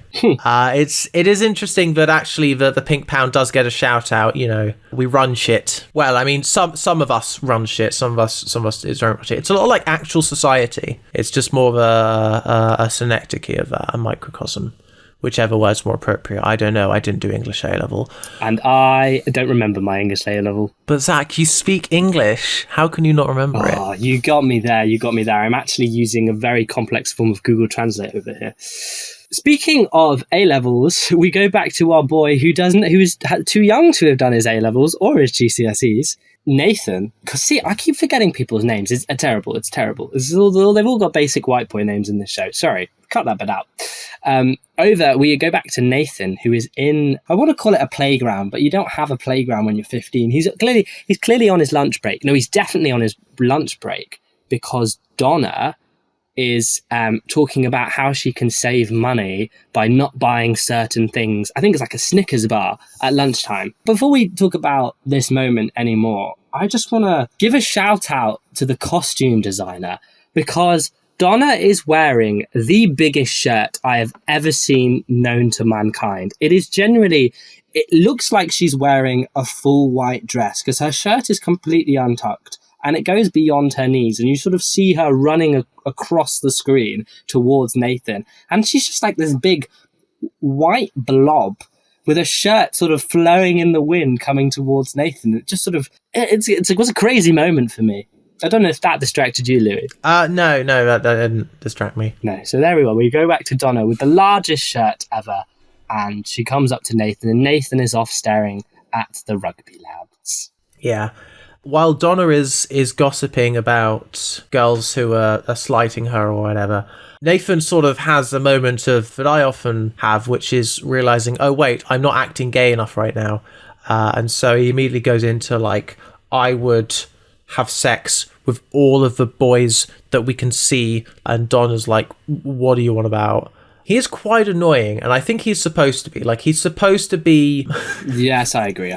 It is interesting that actually the pink pound does get a shout out, you know. We run shit. Well, I mean, some of us run shit, some of us don't run shit. It's a lot like actual society. It's just more of a synecdoche of that, a microcosm. Whichever word's more appropriate. I don't know. I didn't do English A-level. And I don't remember my English A-level. But Zach, you speak English. How can you not remember it? Oh, you got me there. I'm actually using a very complex form of Google Translate over here. Speaking of A-levels, we go back to our boy who's too young to have done his A-levels or his GCSEs. Nathan, because see, I keep forgetting people's names. It's terrible. They've all got basic white boy names in this show. Sorry, cut that bit out. We go back to Nathan, who is in, I want to call it a playground, but you don't have a playground when you're 15. He's clearly on his lunch break. No, he's definitely on his lunch break because Donna is talking about how she can save money by not buying certain things. I think it's like a Snickers bar at lunchtime. Before we talk about this moment anymore, I just want to give a shout out to the costume designer because Donna is wearing the biggest shirt I have ever seen known to mankind. It looks like she's wearing a full white dress because her shirt is completely untucked. And it goes beyond her knees, and you sort of see her running across the screen towards Nathan. And she's just like this big white blob with a shirt sort of flowing in the wind coming towards Nathan. It just sort of, it was a crazy moment for me. I don't know if that distracted you, Louis. No, that didn't distract me. No, so there we go. We go back to Donna with the largest shirt ever, and she comes up to Nathan, and Nathan is off staring at the rugby lads. Yeah. While Donna is gossiping about girls who are slighting her or whatever, Nathan sort of has a moment that I often have, which is realizing, oh wait, I'm not acting gay enough right now. And so he immediately goes into like, I would have sex with all of the boys that we can see. And Donna's like, what do you want about? He is quite annoying, and I think he's supposed to be. Like, he's supposed to be... Yes, I agree.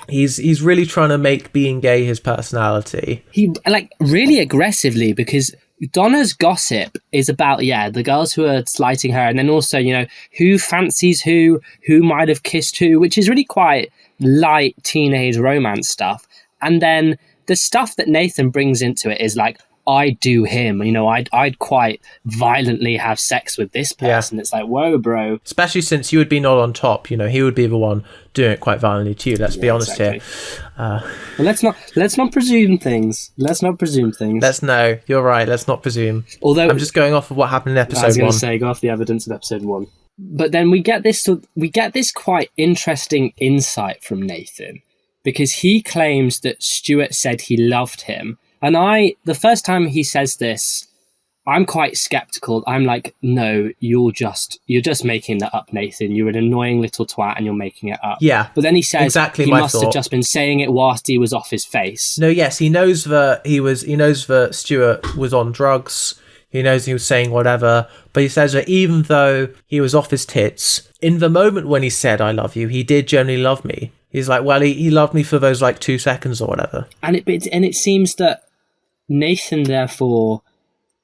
He's really trying to make being gay his personality. He, like, really aggressively, because Donna's gossip is about, the girls who are slighting her, and then also, you know, who fancies who might have kissed who, which is really quite light teenage romance stuff. And then the stuff that Nathan brings into it is like, I do him, you know, I'd quite violently have sex with this person. Yeah. It's like, whoa, bro. Especially since you would be not on top, you know, he would be the one doing it quite violently to you. Let's be honest here. Well, let's not presume things. No, you're right. Let's not presume. Although I'm just going off of what happened in episode 1. I was going to say, go off the evidence of episode 1. But then we get this quite interesting insight from Nathan, because he claims that Stuart said he loved him. And the first time he says this, I'm quite skeptical. I'm like, no, you're just making that up, Nathan. You're an annoying little twat and you're making it up. Yeah. But then he says exactly he must have just been saying it whilst he was off his face. No, yes, he knows that Stuart was on drugs. He knows he was saying whatever, but he says that even though he was off his tits, in the moment when he said, I love you, he did genuinely love me. He's like, well, he loved me for those like 2 seconds or whatever. And it seems that Nathan, therefore,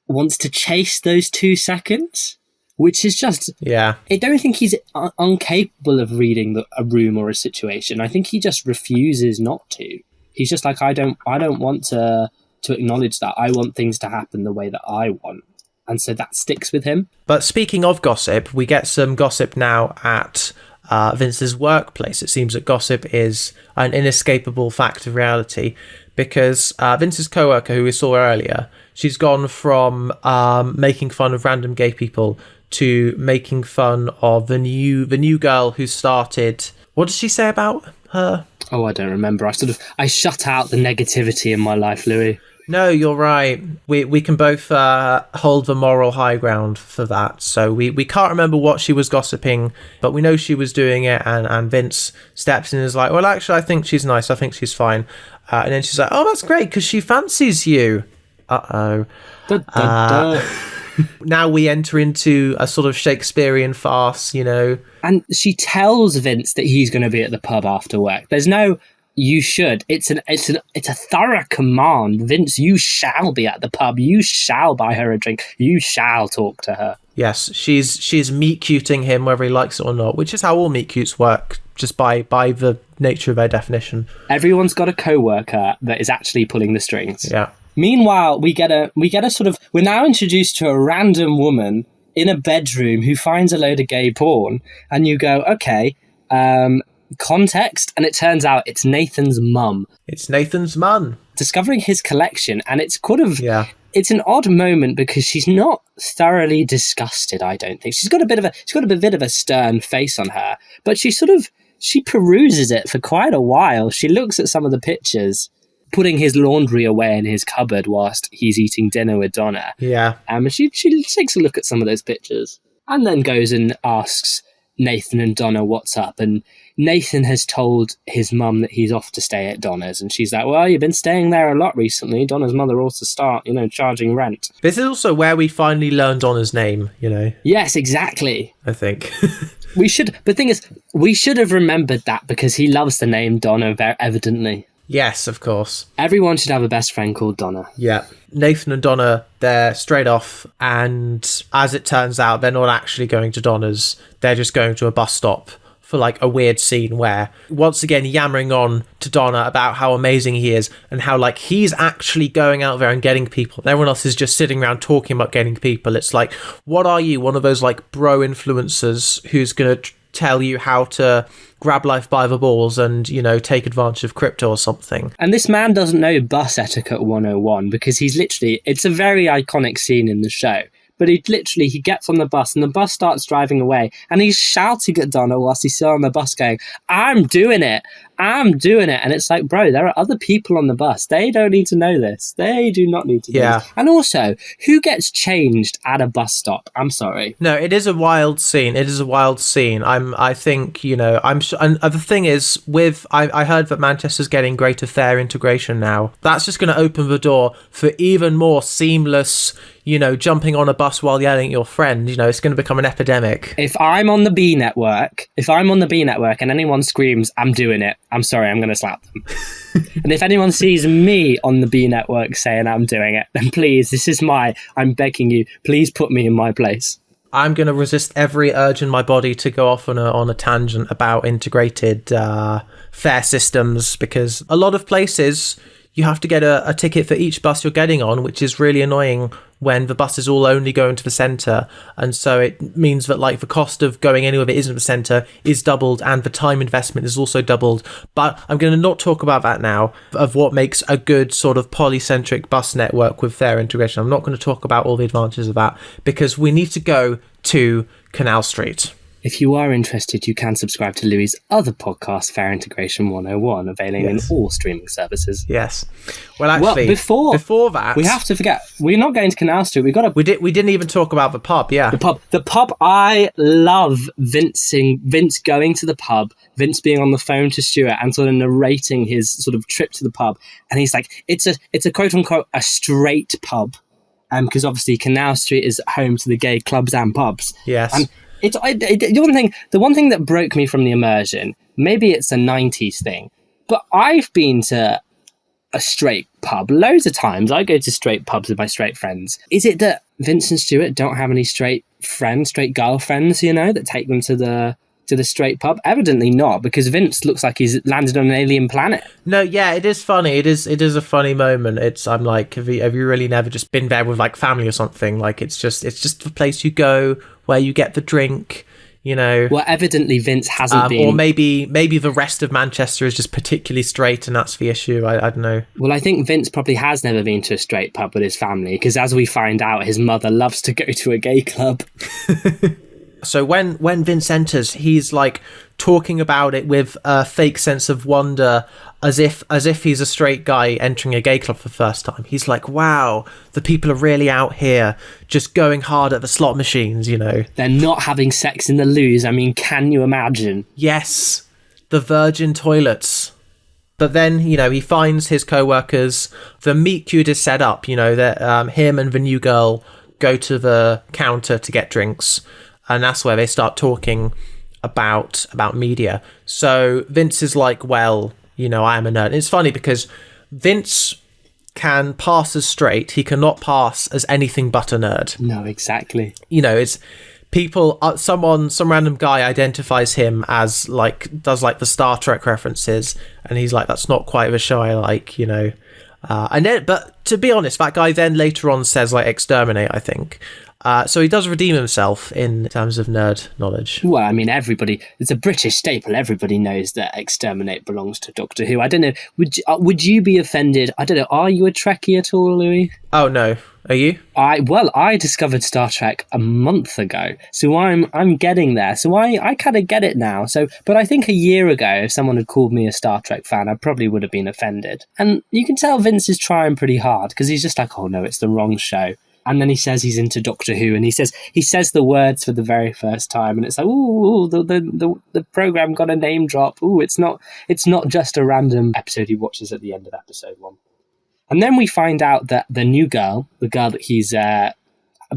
wants to chase those 2 seconds, which is just... Yeah. I don't think he's incapable of reading a room or a situation. I think he just refuses not to. He's just like, I don't want to acknowledge that. I want things to happen the way that I want. And so that sticks with him. But speaking of gossip, we get some gossip now at Vince's workplace. It seems that gossip is an inescapable fact of reality, because Vince's co-worker, who we saw earlier, she's gone from making fun of random gay people to making fun of the new girl who started. What did she say about her? Oh, I don't remember. I shut out the negativity in my life, Louis. No, you're right. We can both hold the moral high ground for that. So we can't remember what she was gossiping, but we know she was doing it, and Vince steps in and is like, well, actually, I think she's nice. I think she's fine. And then she's like, oh, that's great, because she fancies you. Uh-oh. Da, da, da. Now we enter into a sort of Shakespearean farce, you know. And she tells Vince that he's going to be at the pub after work. There's no you should. It's a thorough command. Vince, you shall be at the pub. You shall buy her a drink. You shall talk to her. Yes, she's meet-cuting him whether he likes it or not, which is how all meet-cutes work, just by the nature of their definition. Everyone's got a co-worker that is actually pulling the strings. Yeah. Meanwhile, we get a sort of, we're now introduced to a random woman in a bedroom who finds a load of gay porn, and you go, okay, context, and it turns out it's Nathan's mum. It's Nathan's mum. Discovering his collection, and it's kind of, it's an odd moment because she's not thoroughly disgusted, I don't think. She's got a bit of a stern face on her, but she peruses it for quite a while. She looks at some of the pictures, putting his laundry away in his cupboard whilst he's eating dinner with Donna. Yeah. And she takes a look at some of those pictures and then goes and asks Nathan and Donna what's up. And Nathan has told his mum that he's off to stay at Donna's. And she's like, well, you've been staying there a lot recently. Donna's mother ought to start, charging rent. This is also where we finally learn Donna's name, Yes, exactly. I think. The thing is, we should have remembered that because he loves the name Donna very evidently. Yes, of course. Everyone should have a best friend called Donna. Yeah. Nathan and Donna, they're straight off, and as it turns out, they're not actually going to Donna's. They're just going to a bus stop for like a weird scene where, once again, yammering on to Donna about how amazing he is and how like he's actually going out there and getting people. Everyone else is just sitting around talking about getting people. It's like, what are you? One of those like bro influencers who's going to tell you how to grab life by the balls and, take advantage of crypto or something. And this man doesn't know bus etiquette 101 because it's a very iconic scene in the show. But he gets on the bus and the bus starts driving away and he's shouting at Donna whilst he's still on the bus going, I'm doing it. And it's like, bro, there are other people on the bus. They don't need to know this. They do not need to know this. And also, who gets changed at a bus stop? I'm sorry. No, it is a wild scene. I think, I'm sure. And the thing is, I heard that Manchester's getting greater fare integration now. That's just going to open the door for even more seamless, jumping on a bus while yelling at your friend. It's going to become an epidemic. If I'm on the B network and anyone screams, I'm doing it, I'm sorry, I'm going to slap them. And if anyone sees me on the B network saying I'm doing it, then please, I'm begging you, please put me in my place. I'm going to resist every urge in my body to go off on a tangent about integrated fare systems, because a lot of places you have to get a ticket for each bus you're getting on, which is really annoying when the buses all only go into the centre. And so it means that like the cost of going anywhere that isn't the centre is doubled and the time investment is also doubled. But I'm going to not talk about that now, of what makes a good sort of polycentric bus network with fare integration. I'm not going to talk about all the advantages of that because we need to go to Canal Street. If you are interested, you can subscribe to Louis' other podcast, Fare Integration 101, availing in all streaming services. Yes. Well, actually, before that, we have to forget, we're not going to Canal Street. We didn't even talk about the pub. Yeah, the pub. I love Vince going to the pub, Vince being on the phone to Stuart and sort of narrating his sort of trip to the pub, and he's like, it's a quote unquote a straight pub, because obviously Canal Street is home to the gay clubs and pubs. Yes. And the one thing that broke me from the immersion, maybe it's a 90s thing, but I've been to a straight pub loads of times. I go to straight pubs with my straight friends. Is it that Vince and Stuart don't have any straight girlfriends, that take them to the straight pub? Evidently not, because Vince looks like he's landed on an alien planet. No, yeah, it is funny. It is a funny moment. I'm like, have you really never just been there with like family or something? Like it's just the place you go where you get the drink, Well, evidently Vince hasn't been. Or maybe the rest of Manchester is just particularly straight and that's the issue. I don't know. Well, I think Vince probably has never been to a straight pub with his family, because as we find out, his mother loves to go to a gay club. So when Vince enters, he's like talking about it with a fake sense of wonder, as if he's a straight guy entering a gay club for the first time. He's like, wow, the people are really out here just going hard at the slot machines, They're not having sex in the loos. I mean, can you imagine? Yes, the virgin toilets. But then, he finds his co-workers. The meet cute is set up, that him and the new girl go to the counter to get drinks. And that's where they start talking about media. So Vince is like, well, I am a nerd. And it's funny because Vince can pass as straight. He cannot pass as anything but a nerd. No, exactly. It's people, some random guy identifies him as does the Star Trek references, and he's like, that's not quite the show I like, and then, but to be honest, that guy then later on says exterminate, I think. So he does redeem himself in terms of nerd knowledge. Well, I mean, it's a British staple. Everybody knows that exterminate belongs to Doctor Who. I don't know. Would you be offended? I don't know. Are you a Trekkie at all, Louis? Oh, no. Are you? I discovered Star Trek a month ago, so I'm getting there. So I kind of get it now. So, but I think a year ago, if someone had called me a Star Trek fan, I probably would have been offended. And you can tell Vince is trying pretty hard because he's just like, oh no, it's the wrong show. And then he says he's into Doctor Who, and he says the words for the very first time, and it's like, ooh, the program got a name drop. Ooh, it's not just a random episode he watches at the end of episode 1. And then we find out that the new girl, the girl that he's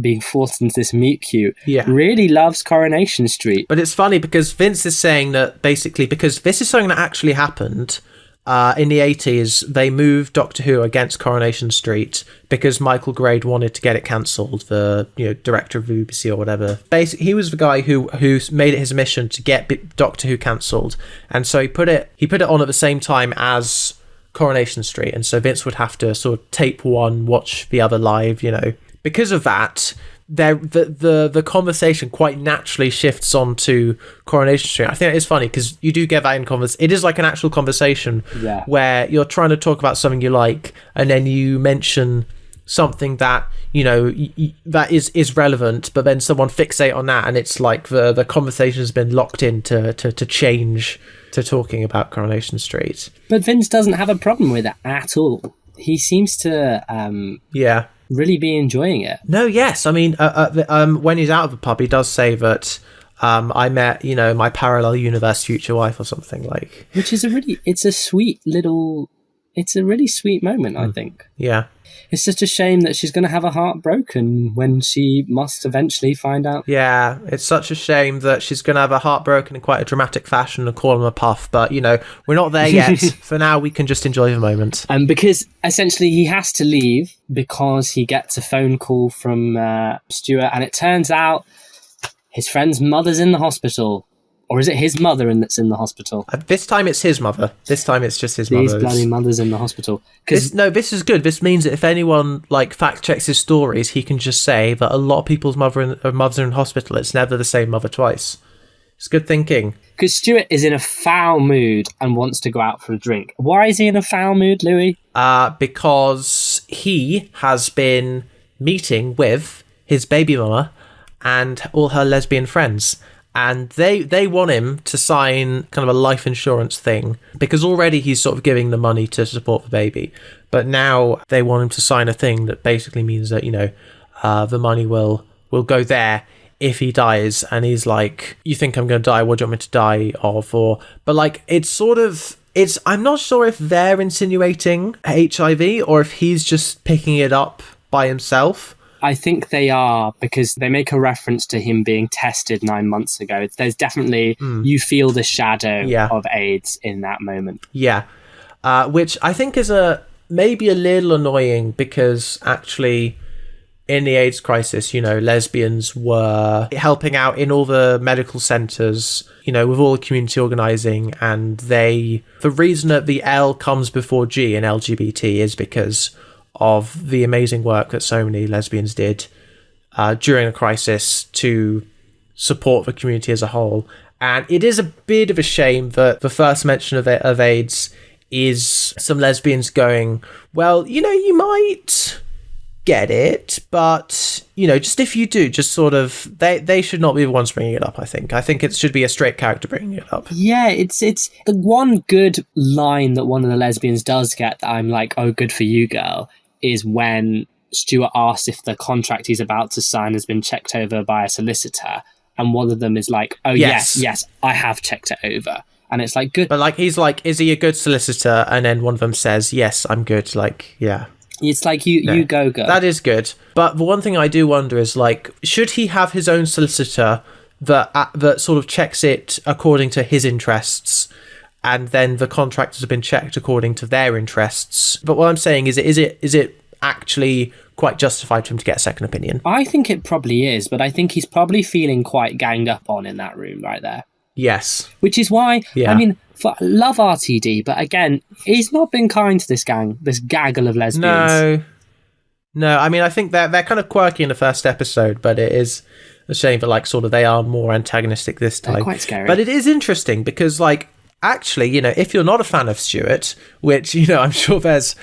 being forced into this meet cute, really loves Coronation Street. But it's funny because Vince is saying that basically because this is something that actually happened. In the 80s, they moved Doctor Who against Coronation Street because Michael Grade wanted to get it cancelled, the director of the BBC or whatever. Basically, he was the guy who made it his mission to get Doctor Who cancelled, and so he put it on at the same time as Coronation Street, and so Vince would have to sort of tape one, watch the other live, Because of that, the conversation quite naturally shifts onto Coronation Street. I think it is funny because you do get that in conversation. It is like an actual conversation where you're trying to talk about something you like, and then you mention something that that is relevant, but then someone fixate on that, and it's like the conversation has been locked in to change to talking about Coronation Street. But Vince doesn't have a problem with it at all. He seems to really be enjoying it. No, yes. I mean, when he's out of the pub, he does say that I met, my parallel universe future wife or something like. Which is it's a really sweet moment, I think. Yeah. It's such a shame that she's going to have a heart broken when she must eventually find out. Yeah, it's such a shame that she's going to have a heart broken in quite a dramatic fashion and call him a puff. But, we're not there yet. For now, we can just enjoy the moment. Because essentially he has to leave because he gets a phone call from Stuart, and it turns out his friend's mother's in the hospital. Or is it his mother that's in the hospital? This time it's his mother. This time it's just his mother. These bloody mothers in the hospital. This is good. This means that if anyone fact checks his stories, he can just say that a lot of people's mothers are in hospital. It's never the same mother twice. It's good thinking. Because Stuart is in a foul mood and wants to go out for a drink. Why is he in a foul mood, Louis? Because he has been meeting with his baby mama and all her lesbian friends. And they want him to sign kind of a life insurance thing because already he's sort of giving the money to support the baby. But now they want him to sign a thing that basically means that, the money will go there if he dies. And he's like, you think I'm going to die? What do you want me to die of? I'm not sure if they're insinuating HIV or if he's just picking it up by himself. I think they are, because they make a reference to him being tested 9 months ago. There's definitely, you feel the shadow of AIDS in that moment. Yeah, which I think is maybe a little annoying because actually in the AIDS crisis, lesbians were helping out in all the medical centres, with all the community organising, and the reason that the L comes before G in LGBT is because of the amazing work that so many lesbians did during a crisis to support the community as a whole. And it is a bit of a shame that the first mention of AIDS is some lesbians going, well, you might get it, but, just if you do, just sort of, they should not be the ones bringing it up, I think. I think it should be a straight character bringing it up. Yeah, it's the one good line that one of the lesbians does get that I'm like, oh, good for you, girl, is when Stuart asks if the contract he's about to sign has been checked over by a solicitor, and one of them is like, oh, yes, I have checked it over. And it's like, good. But like, he's like, is he a good solicitor? And then one of them says, yes, I'm good. Like, yeah. It's like, you go, girl. That is good. But the one thing I do wonder is, like, should he have his own solicitor that sort of checks it according to his interests, and then the contractors have been checked according to their interests? But what I'm saying is it actually quite justified for him to get a second opinion? I think it probably is, but I think he's probably feeling quite ganged up on in that room right there. Yes. Which is why, Yeah. I mean, love RTD, but again, he's not been kind to this gaggle of lesbians. No. I mean, I think they're kind of quirky in the first episode, but it is a shame that, like, sort of they are more antagonistic this time. They're quite scary. But it is interesting because, like, actually, you know, if you're not a fan of Stuart, which, you know, I'm sure there's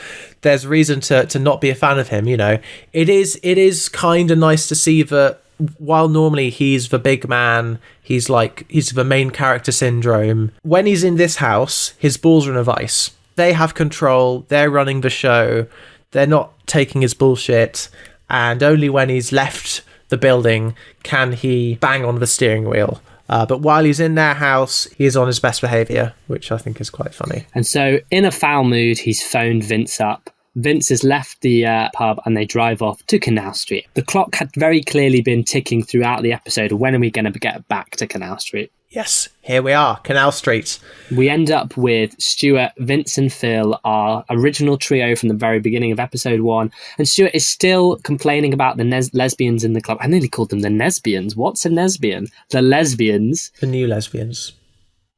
reason to not be a fan of him, you know, it is kind of nice to see that while normally he's the big man, he's the main character syndrome, when he's in this house, his balls are in a vice. They have control, they're running the show, they're not taking his bullshit, and only when he's left the building can he bang on the steering wheel. But while he's in their house, he is on his best behaviour, which I think is quite funny. And so, in a foul mood, he's phoned Vince up. Vince has left the pub and they drive off to Canal Street. The clock had very clearly been ticking throughout the episode. When are we going to get back to Canal Street? Yes, here we are, Canal Street. We end up with Stuart, Vince and Phil, our original trio from the very beginning of episode 1. And Stuart is still complaining about the lesbians in the club. I nearly called them the Nesbians. What's a Nesbian? The lesbians. The new lesbians.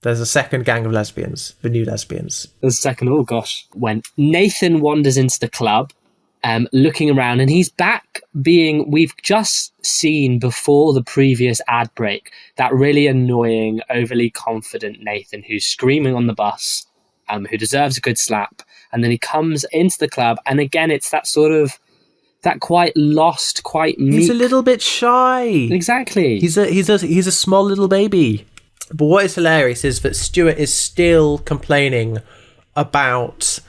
There's a second gang of lesbians. The new lesbians. There's a second, oh gosh. When Nathan wanders into the club, looking around, and he's back being, we've just seen before the previous ad break, that really annoying, overly confident Nathan who's screaming on the bus, who deserves a good slap. And then he comes into the club, and again, it's that sort of, that quite lost, quite meek. He's a little bit shy. Exactly. He's a small little baby. But what is hilarious is that Stuart is still complaining about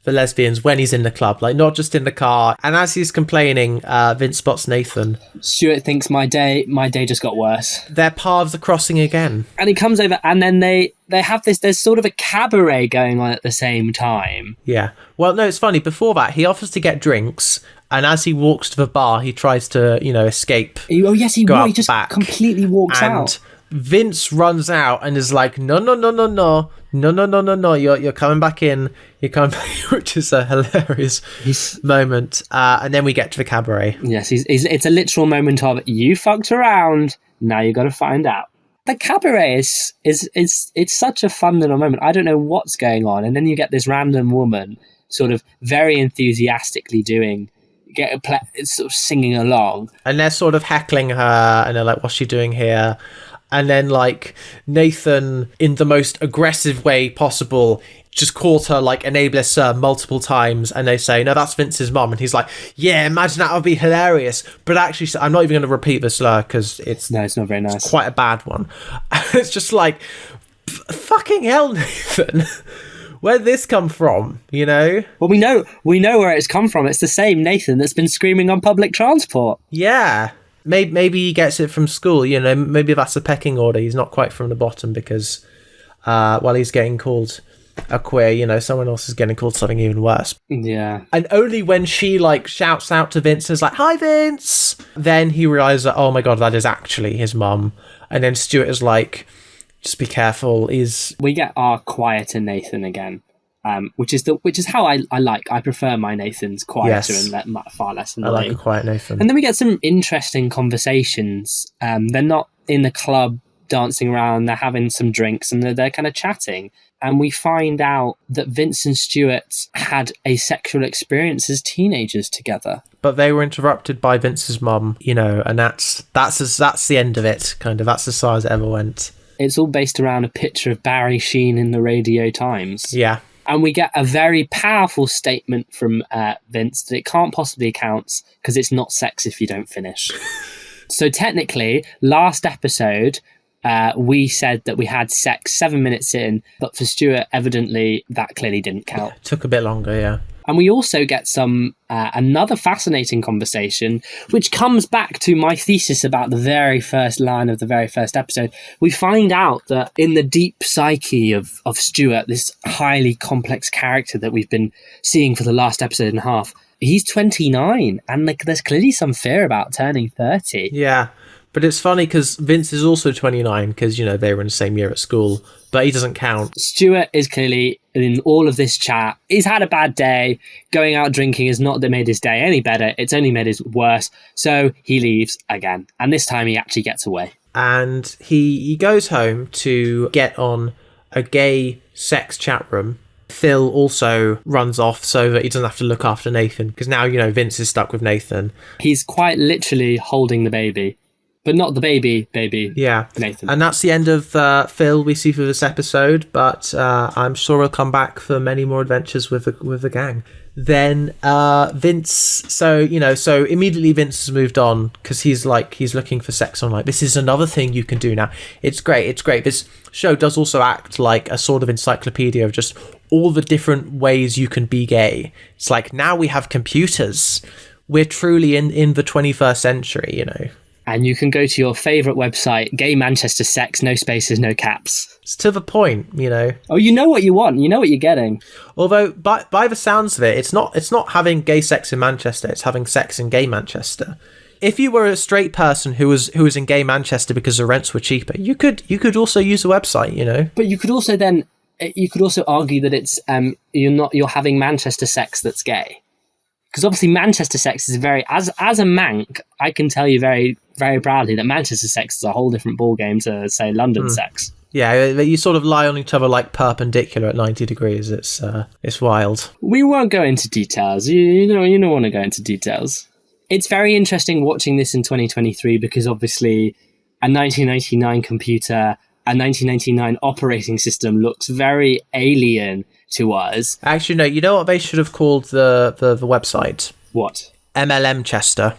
the lesbians when he's in the club, like not just in the car. And as he's complaining, Vince spots Nathan. Stuart thinks my day just got worse. Their paths are crossing again. And he comes over, and then they have this, there's sort of a cabaret going on at the same time. Yeah. Well, no, it's funny. Before that, he offers to get drinks, and as he walks to the bar, he tries to, you know, escape. He just back, completely walks out. Vince runs out and is like, no, you're coming back in. You're coming back, which is a hilarious moment. And then we get to the cabaret. Yes, it's a literal moment of, you fucked around, now you got to find out. The cabaret is it's such a fun little moment. I don't know what's going on. And then you get this random woman sort of very enthusiastically sort of singing along. And they're sort of heckling her, and they're like, what's she doing here? And then, like, Nathan, in the most aggressive way possible, just calls her, like, an ableist sir multiple times, and they say, no, that's Vince's mom. And he's like, yeah, imagine that would be hilarious. But actually, I'm not even going to repeat the slur, because it's not very nice. It's quite a bad one. It's just like, fucking hell, Nathan. Where'd this come from, you know? Well, we know where it's come from. It's the same Nathan that's been screaming on public transport. Yeah. Maybe he gets it from school, you know, maybe that's a pecking order. He's not quite from the bottom because while he's getting called a queer, you know, someone else is getting called something even worse. Yeah. And only when she, like, shouts out to Vince and is like, hi, Vince, then he realizes that, oh my God, that is actually his mum. And then Stuart is like, just be careful. We get our quieter Nathan again. Which is how I like. I prefer my Nathans quieter and far less annoying. I like a quiet Nathan. And then we get some interesting conversations. They're not in the club dancing around. They're having some drinks and they're kind of chatting. And we find out that Vince and Stuart had a sexual experience as teenagers together. But they were interrupted by Vince's mum, you know, and that's the end of it. Kind of, that's as far as it ever went. It's all based around a picture of Barry Sheen in the Radio Times. Yeah. And we get a very powerful statement from Vince that it can't possibly count because it's not sex if you don't finish. So technically, last episode, we said that we had sex 7 minutes in, but for Stuart, evidently, that clearly didn't count. Took a bit longer, yeah. And we also get some another fascinating conversation, which comes back to my thesis about the very first line of the very first episode. We find out that in the deep psyche of Stuart, this highly complex character that we've been seeing for the last episode and a half, he's 29, and there's clearly some fear about turning 30. Yeah, but it's funny because Vince is also 29 because, you know, they were in the same year at school, but he doesn't count. Stuart is clearly, in all of this chat, he's had a bad day. Going out drinking has not made his day any better. It's only made it worse. So he leaves again. And this time he actually gets away. And he goes home to get on a gay sex chat room. Phil also runs off so that he doesn't have to look after Nathan, because now, you know, Vince is stuck with Nathan. He's quite literally holding the baby. But not the baby, yeah. Nathan. And that's the end of Phil we see for this episode, but I'm sure he'll come back for many more adventures with the gang. Then Vince, so immediately Vince has moved on because he's looking for sex on, like, this is another thing you can do now. It's great. This show does also act like a sort of encyclopedia of just all the different ways you can be gay. It's like, now we have computers. We're truly in the 21st century, you know. And you can go to your favourite website, Gay Manchester Sex, no spaces, no caps. It's to the point, you know. Oh, you know what you want. You know what you're getting. Although, by the sounds of it, it's not having gay sex in Manchester. It's having sex in gay Manchester. If you were a straight person who was in gay Manchester because the rents were cheaper, you could also use a website, you know. But you could also argue that it's you're having Manchester sex that's gay. Because obviously Manchester sex is as a Manc, I can tell you very, very proudly that Manchester sex is a whole different ballgame to, say, London sex. Yeah, you sort of lie on each other like perpendicular at 90 degrees. It's wild. We won't go into details. You don't want to go into details. It's very interesting watching this in 2023 because obviously a 1999 computer, a 1999 operating system looks very alien to us. Actually, no, you know what they should have called the website? What? MLM Chester.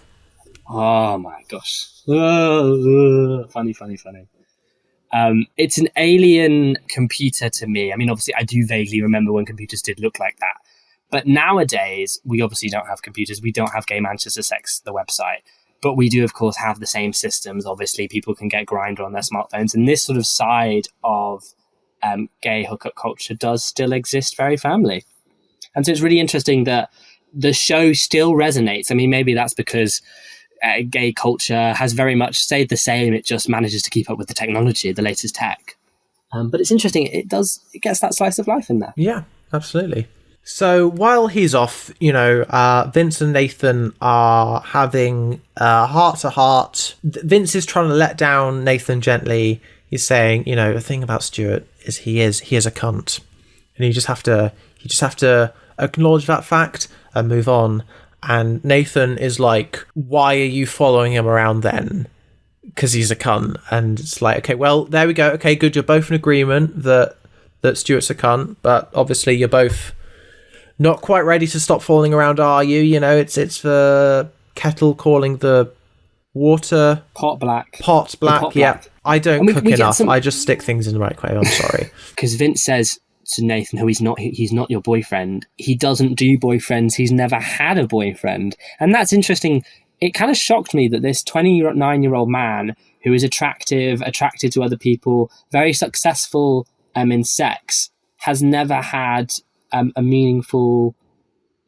Oh my gosh. Funny. It's an alien computer to me. I mean, obviously, I do vaguely remember when computers did look like that. But nowadays, we obviously don't have computers. We don't have Gay Manchester Sex, the website. But we do, of course, have the same systems. Obviously, people can get Grindr on their smartphones. And this sort of side of gay hookup culture does still exist very firmly. And so it's really interesting that the show still resonates. I mean, maybe that's because gay culture has very much stayed the same. It just manages to keep up with the technology, the latest tech. But it's interesting. It gets that slice of life in there. Yeah, absolutely. So while he's off, Vince and Nathan are having heart-to-heart. Vince is trying to let down Nathan gently. He's saying, the thing about Stuart is he is a cunt, and you just have to acknowledge that fact and move on. And Nathan is like, why are you following him around then? Because he's a cunt. And it's like, okay, well, there we go. Okay, good. You're both in agreement that Stuart's a cunt, but obviously you're both not quite ready to stop falling around, are you? It's the kettle calling the water pot black. Yeah, I don't cook enough. I just stick things in the right way. I'm sorry. Because Vince says to Nathan, who he's not your boyfriend. He doesn't do boyfriends. He's never had a boyfriend, and that's interesting. It kind of shocked me that this 29-year-old man who is attracted to other people, very successful in sex, has never had a meaningful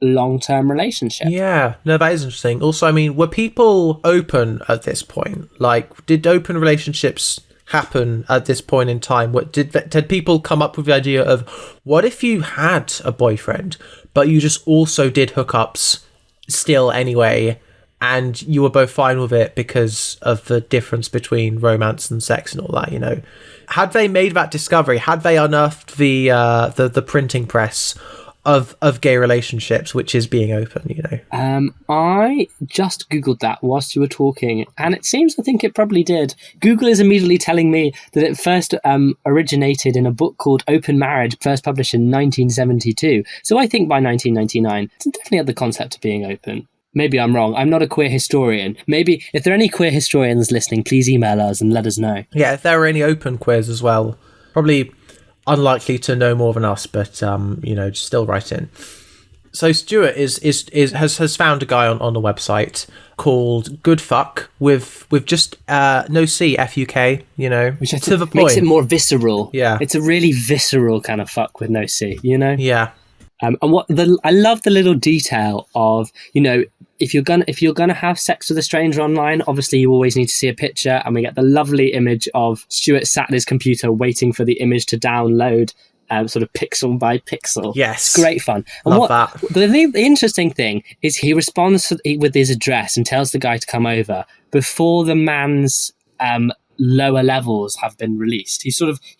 long-term relationship. Yeah, no, that is interesting. Also, I mean, were people open at this point? Like, did open relationships happen at this point in time? What did people come up with the idea of, what if you had a boyfriend, but you just also did hookups still anyway, and you were both fine with it because of the difference between romance and sex and all that, Had they made that discovery, had they unearthed the printing press of gay relationships, which is being open, I just Googled that whilst you were talking, and it seems, I think it probably did. Google is immediately telling me that it first originated in a book called Open Marriage, first published in 1972. So I think by 1999, it definitely had the concept of being open. Maybe I'm wrong. I'm not a queer historian. Maybe if there are any queer historians listening, please email us and let us know. Yeah, if there are any open queers as well, probably unlikely to know more than us, but just still write in. So Stuart has found a guy on the website called Good Fuck with just no C, FUK, you know, which to the point. Makes it more visceral. Yeah, it's a really visceral kind of fuck with no C, you know. Yeah. And I love the little detail of, you know, if you're gonna have sex with a stranger online, obviously you always need to see a picture, and we get the lovely image of Stuart sat at his computer waiting for the image to download, sort of pixel by pixel. Yes, it's great fun. And love that. The interesting thing is he responds with his address and tells the guy to come over before the man's lower levels have been released. He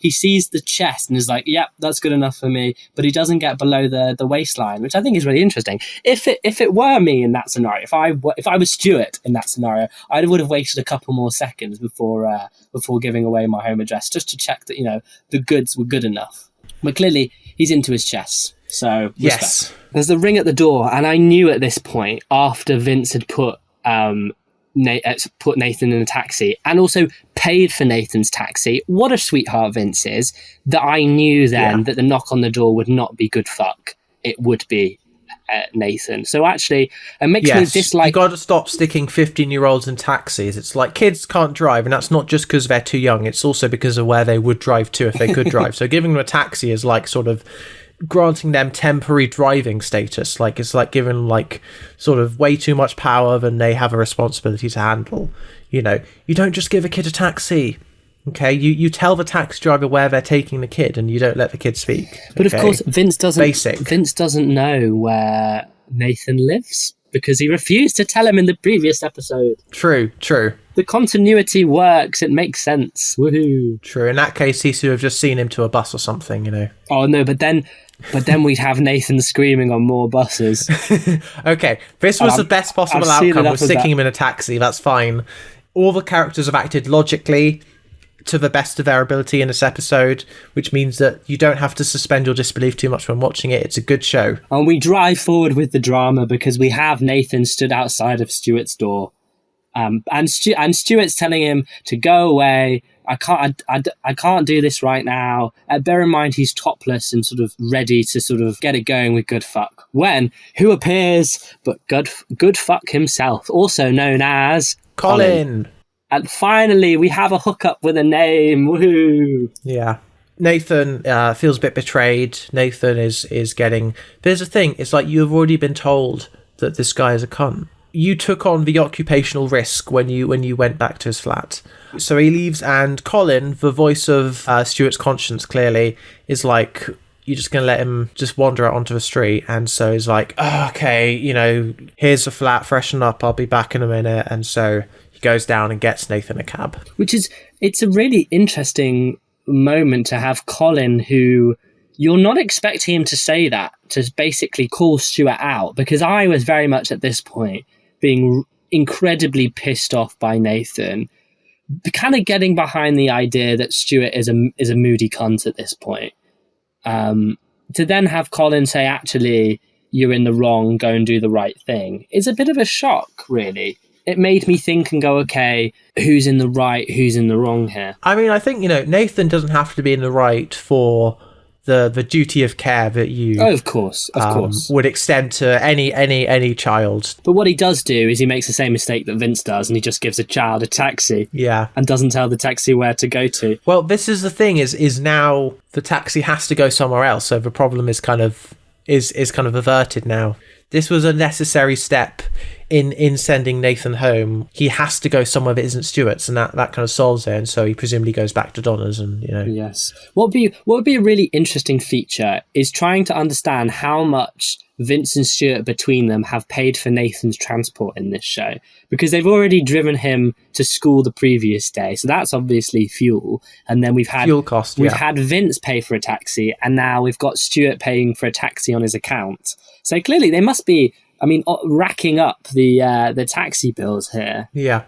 sees the chest and is like, yep, that's good enough for me, but he doesn't get below the waistline, which I think is really interesting. If it were me in that scenario, if I was Stuart in that scenario, I would have waited a couple more seconds before giving away my home address, just to check that, you know, the goods were good enough. But clearly he's into his chest, so respect. Yes. There's the ring at the door, and I knew at this point, after Vince had put Nathan in a taxi and also paid for Nathan's taxi, what a sweetheart Vince is, that I knew then that the knock on the door would not be Good Fuck, it would be Nathan. So actually it makes me dislike. You got to stop sticking 15-year-olds in taxis. It's like kids can't drive, and that's not just because they're too young, it's also because of where they would drive to if they could drive. So giving them a taxi is like sort of granting them temporary driving status. Like, it's like giving like sort of way too much power than they have a responsibility to handle. You know, you don't just give a kid a taxi. Okay, you tell the taxi driver where they're taking the kid, and you don't let the kid speak. But of course, Vince doesn't know where Nathan lives because he refused to tell him in the previous episode. True. The continuity works. It makes sense. Woohoo! True. In that case, he should have just seen him to a bus or something. You know. Oh no! But then we'd have Nathan screaming on more buses. Okay, this was the best possible outcome. Was sticking him in a taxi. That's fine. All the characters have acted logically to the best of their ability in this episode, which means that you don't have to suspend your disbelief too much when watching it. It's a good show. And we drive forward with the drama because we have Nathan stood outside of Stuart's door. And Stuart's telling him to go away. I can't do this right now. Bear in mind, he's topless and sort of ready to sort of get it going with Good Fuck. When who appears but Good Fuck himself, also known as Colin. And finally, we have a hookup with a name. Woohoo! Yeah. Nathan feels a bit betrayed. Nathan is getting... There's a thing. It's like you've already been told that this guy is a cunt. You took on the occupational risk when you went back to his flat. So he leaves, and Colin, the voice of Stuart's conscience, clearly, is like, you're just going to let him just wander out onto the street. And so he's like, oh, okay, you know, here's the flat, freshen up, I'll be back in a minute. And so he goes down and gets Nathan a cab. It's a really interesting moment to have Colin, who you're not expecting him to say that, to basically call Stuart out, because I was very much at this point being incredibly pissed off by Nathan, kind of getting behind the idea that Stuart is a moody cunt at this point. To then have Colin say, actually, you're in the wrong, go and do the right thing, is a bit of a shock, really. It made me think and go, okay, who's in the right, who's in the wrong here? I mean, I think, you know, Nathan doesn't have to be in the right for the duty of care that you of course would extend to any child. But what he does do is he makes the same mistake that Vince does, and he just gives a child a taxi, and doesn't tell the taxi where to go to. Well, this is the thing, is now the taxi has to go somewhere else, so the problem is kind of averted now. This was a necessary step in sending Nathan home. He has to go somewhere that isn't Stuart's, and that kind of solves it. And so he presumably goes back to Donna's, and you know. Yes. What would be a really interesting feature is trying to understand how much Vince and Stuart between them have paid for Nathan's transport in this show, because they've already driven him to school the previous day, so that's obviously fuel. And then we've had fuel cost. We've had Vince pay for a taxi, and now we've got Stuart paying for a taxi on his account. So clearly they must be, I mean, racking up the taxi bills here. Yeah.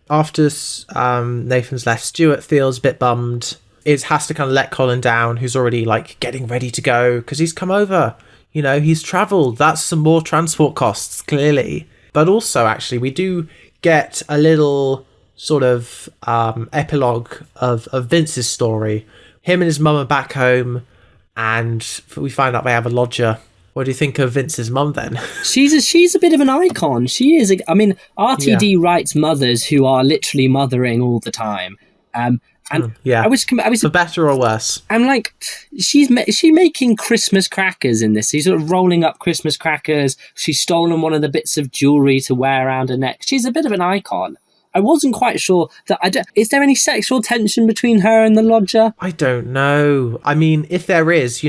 After Nathan's left, Stuart feels a bit bummed. It has to kind of let Colin down, who's already like getting ready to go because he's come over. You know, he's travelled. That's some more transport costs, clearly. But also, actually, we do get a little sort of epilogue of Vince's story. Him and his mum are back home, and we find out they have a lodger What do you think of Vince's mum then? She's a bit of an icon. She is. I mean, RTD writes mothers who are literally mothering all the time. And I was for better or worse. I'm like, is she making Christmas crackers in this? She's sort of rolling up Christmas crackers. She's stolen one of the bits of jewelry to wear around her neck. She's a bit of an icon. I wasn't quite sure that. Is there any sexual tension between her and the lodger? I don't know. I mean, if there is,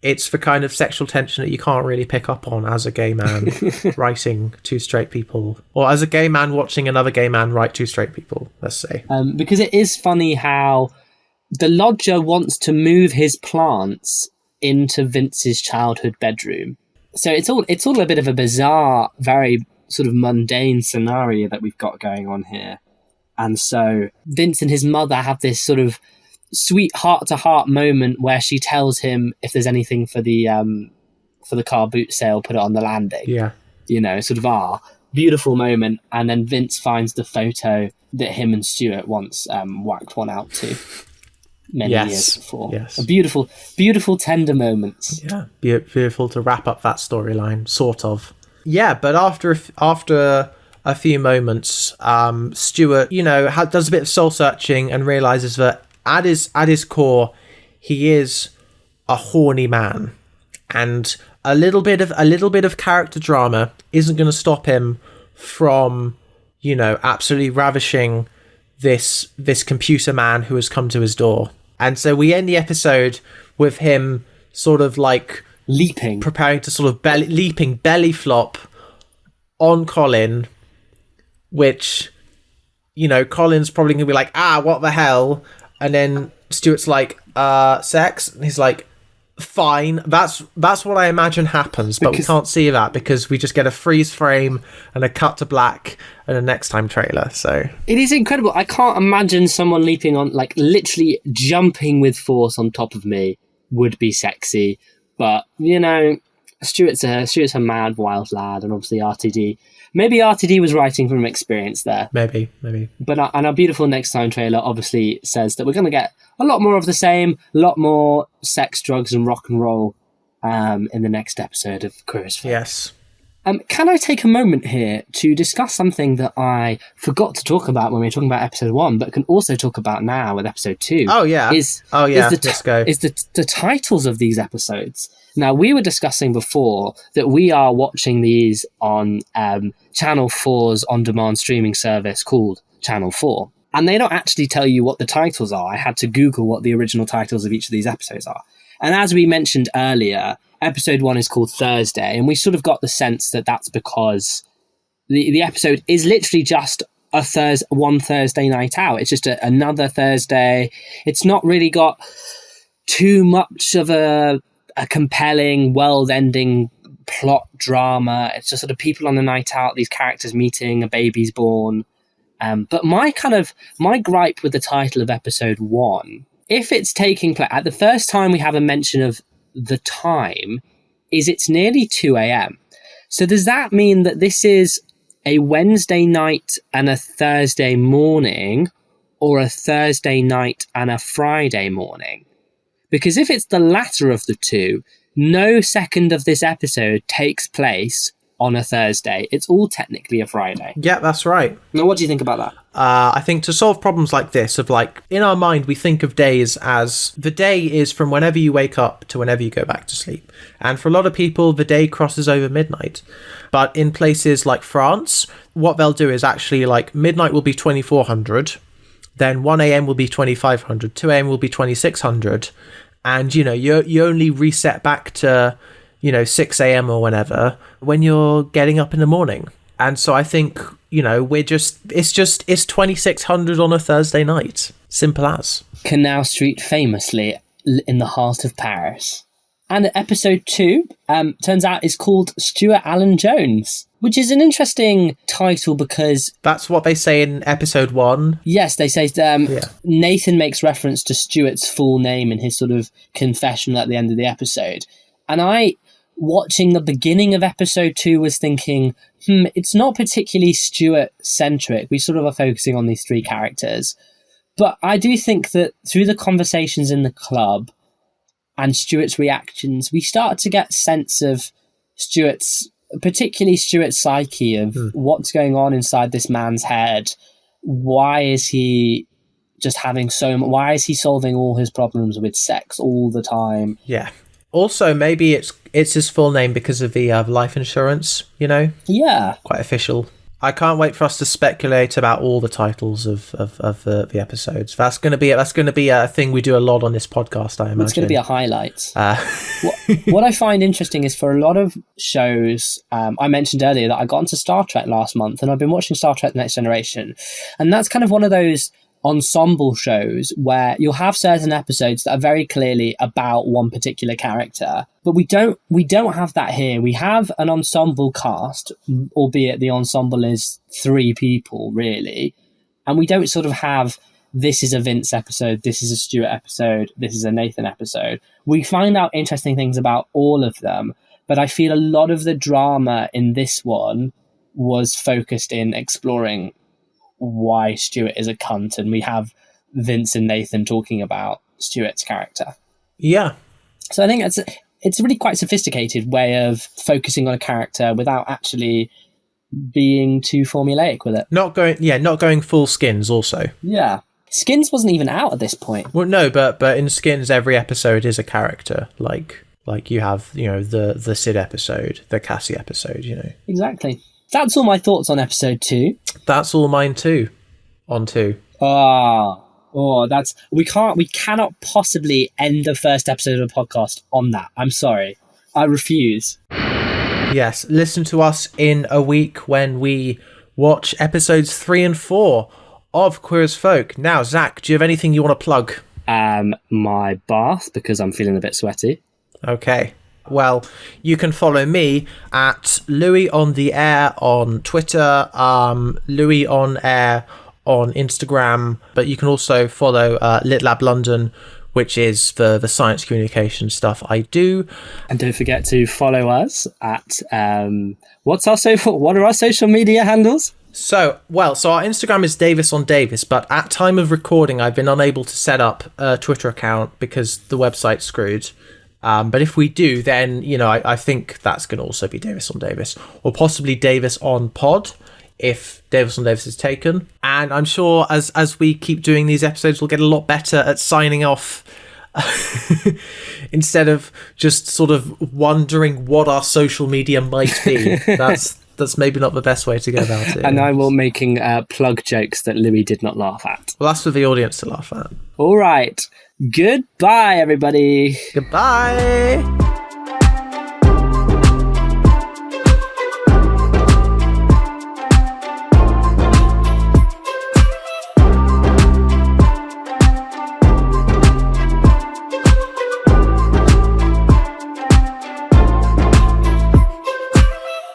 it's the kind of sexual tension that you can't really pick up on as a gay man writing two straight people, or as a gay man watching another gay man write two straight people, let's say. Because it is funny how the lodger wants to move his plants into Vince's childhood bedroom. So it's all a bit of a bizarre, very sort of mundane scenario that we've got going on here. And so Vince and his mother have this sort of sweet heart-to-heart moment where she tells him if there's anything for the car boot sale, put it on the landing. Yeah. Sort of beautiful moment. And then Vince finds the photo that him and Stuart once whacked one out to many years before. Yes. A beautiful, beautiful, tender moments. Yeah, beautiful to wrap up that storyline, sort of. Yeah, but after a few moments, Stuart, does a bit of soul-searching and realises that at his core, he is a horny man, and a little bit of character drama isn't going to stop him from, absolutely ravishing this computer man who has come to his door. And so we end the episode with him sort of like preparing to sort of belly flop on Colin, which, Colin's probably gonna be like, what the hell. And then Stuart's like, sex? And he's like, fine. That's what I imagine happens, but we can't see that because we just get a freeze frame and a cut to black and a next time trailer. So it is incredible. I can't imagine someone leaping on, like literally jumping with force on top of me would be sexy. But, Stuart's a mad, wild lad, and obviously RTD. Maybe RTD was writing from experience there. Maybe. But our beautiful Next Time trailer obviously says that we're going to get a lot more of the same, a lot more sex, drugs, and rock and roll in the next episode of Queer as Folk. Yes. Can I take a moment here to discuss something that I forgot to talk about when we were talking about episode 1, but can also talk about now with episode 2? Oh, yeah. Let's go. Is the titles of these episodes. Now, we were discussing before that we are watching these on Channel 4's on-demand streaming service called Channel 4. And they don't actually tell you what the titles are. I had to Google what the original titles of each of these episodes are. And as we mentioned earlier, episode 1 is called Thursday, and we sort of got the sense that that's because the episode is literally just one Thursday night out. It's just another Thursday. It's not really got too much of a compelling, world-ending plot drama. It's just sort of people on a night out, these characters meeting, a baby's born. But my gripe with the title of episode 1, if it's taking place at the first time we have a mention of the time, is it's nearly 2 a.m. So does that mean that this is a Wednesday night and a Thursday morning, or a Thursday night and a Friday morning? Because if it's the latter of the two, no second of this episode takes place on a Thursday. It's all technically a Friday. Yeah, that's right. Now, what do you think about that? I think to solve problems like this, of like, in our mind, we think of days as the day is from whenever you wake up to whenever you go back to sleep. And for a lot of people, the day crosses over midnight. But in places like France, what they'll do is actually like midnight will be 2400, then 1 a.m. will be 2500, 2 a.m. will be 2600. And, you only reset back to, 6 a.m. or whenever when you're getting up in the morning. And so I think, it's 2600 on a Thursday night. Simple as. Canal Street, famously in the heart of Paris. And episode 2, turns out, is called Stuart Alan Jones, which is an interesting title because... That's what they say in episode 1. Yes, they say Nathan makes reference to Stuart's full name in his sort of confession at the end of the episode. And I, watching the beginning of episode 2, was thinking, it's not particularly Stuart-centric. We sort of are focusing on these 3 characters. But I do think that through the conversations in the club and Stuart's reactions, we start to get a sense of particularly Stuart's psyche, of what's going on inside this man's head. Why is he just having why is he solving all his problems with sex all the time? Yeah. Also, maybe it's his full name because of the life insurance, Yeah. Quite official. I can't wait for us to speculate about all the titles of the episodes. That's going to be a thing we do a lot on this podcast, I imagine. It's going to be a highlight. What I find interesting is, for a lot of shows, I mentioned earlier that I got into Star Trek last month, and I've been watching Star Trek: The Next Generation, and that's kind of one of those ensemble shows where you'll have certain episodes that are very clearly about one particular character, but we don't have that here. We have an ensemble cast, albeit the ensemble is 3 people really, and we don't sort of have, this is a Vince episode, this is a Stuart episode, this is a Nathan episode. We find out interesting things about all of them, but I feel a lot of the drama in this one was focused in exploring why Stuart is a cunt, and we have Vince and Nathan talking about Stuart's character. Yeah. So I think it's a really quite sophisticated way of focusing on a character without actually being too formulaic with it. Not going full Skins also. Yeah. Skins wasn't even out at this point. Well, no, but in Skins every episode is a character. Like you have, the Sid episode, the Cassie episode, Exactly. That's all my thoughts on episode 2. That's all mine too. On 2. We cannot possibly end the first episode of the podcast on that. I'm sorry. I refuse. Yes, listen to us in a week when we watch episodes 3 and 4 of Queer as Folk. Now, Zach, do you have anything you want to plug? My bath, because I'm feeling a bit sweaty. Okay. Well, you can follow me at Louis on the Air on Twitter, Louis on Air on Instagram, but you can also follow Lit Lab London, which is the science communication stuff I do. And don't forget to follow us at what are our social media handles? So our Instagram is Davis on Davis, but at time of recording, I've been unable to set up a Twitter account because the website's screwed. But if we do, then, I think that's going to also be Davis on Davis, or possibly Davis on Pod if Davis on Davis is taken. And I'm sure as we keep doing these episodes, we'll get a lot better at signing off instead of just sort of wondering what our social media might be. That's maybe not the best way to go about it. And I will making plug jokes that Louis did not laugh at. Well, that's for the audience to laugh at. All right. Goodbye, everybody. Goodbye.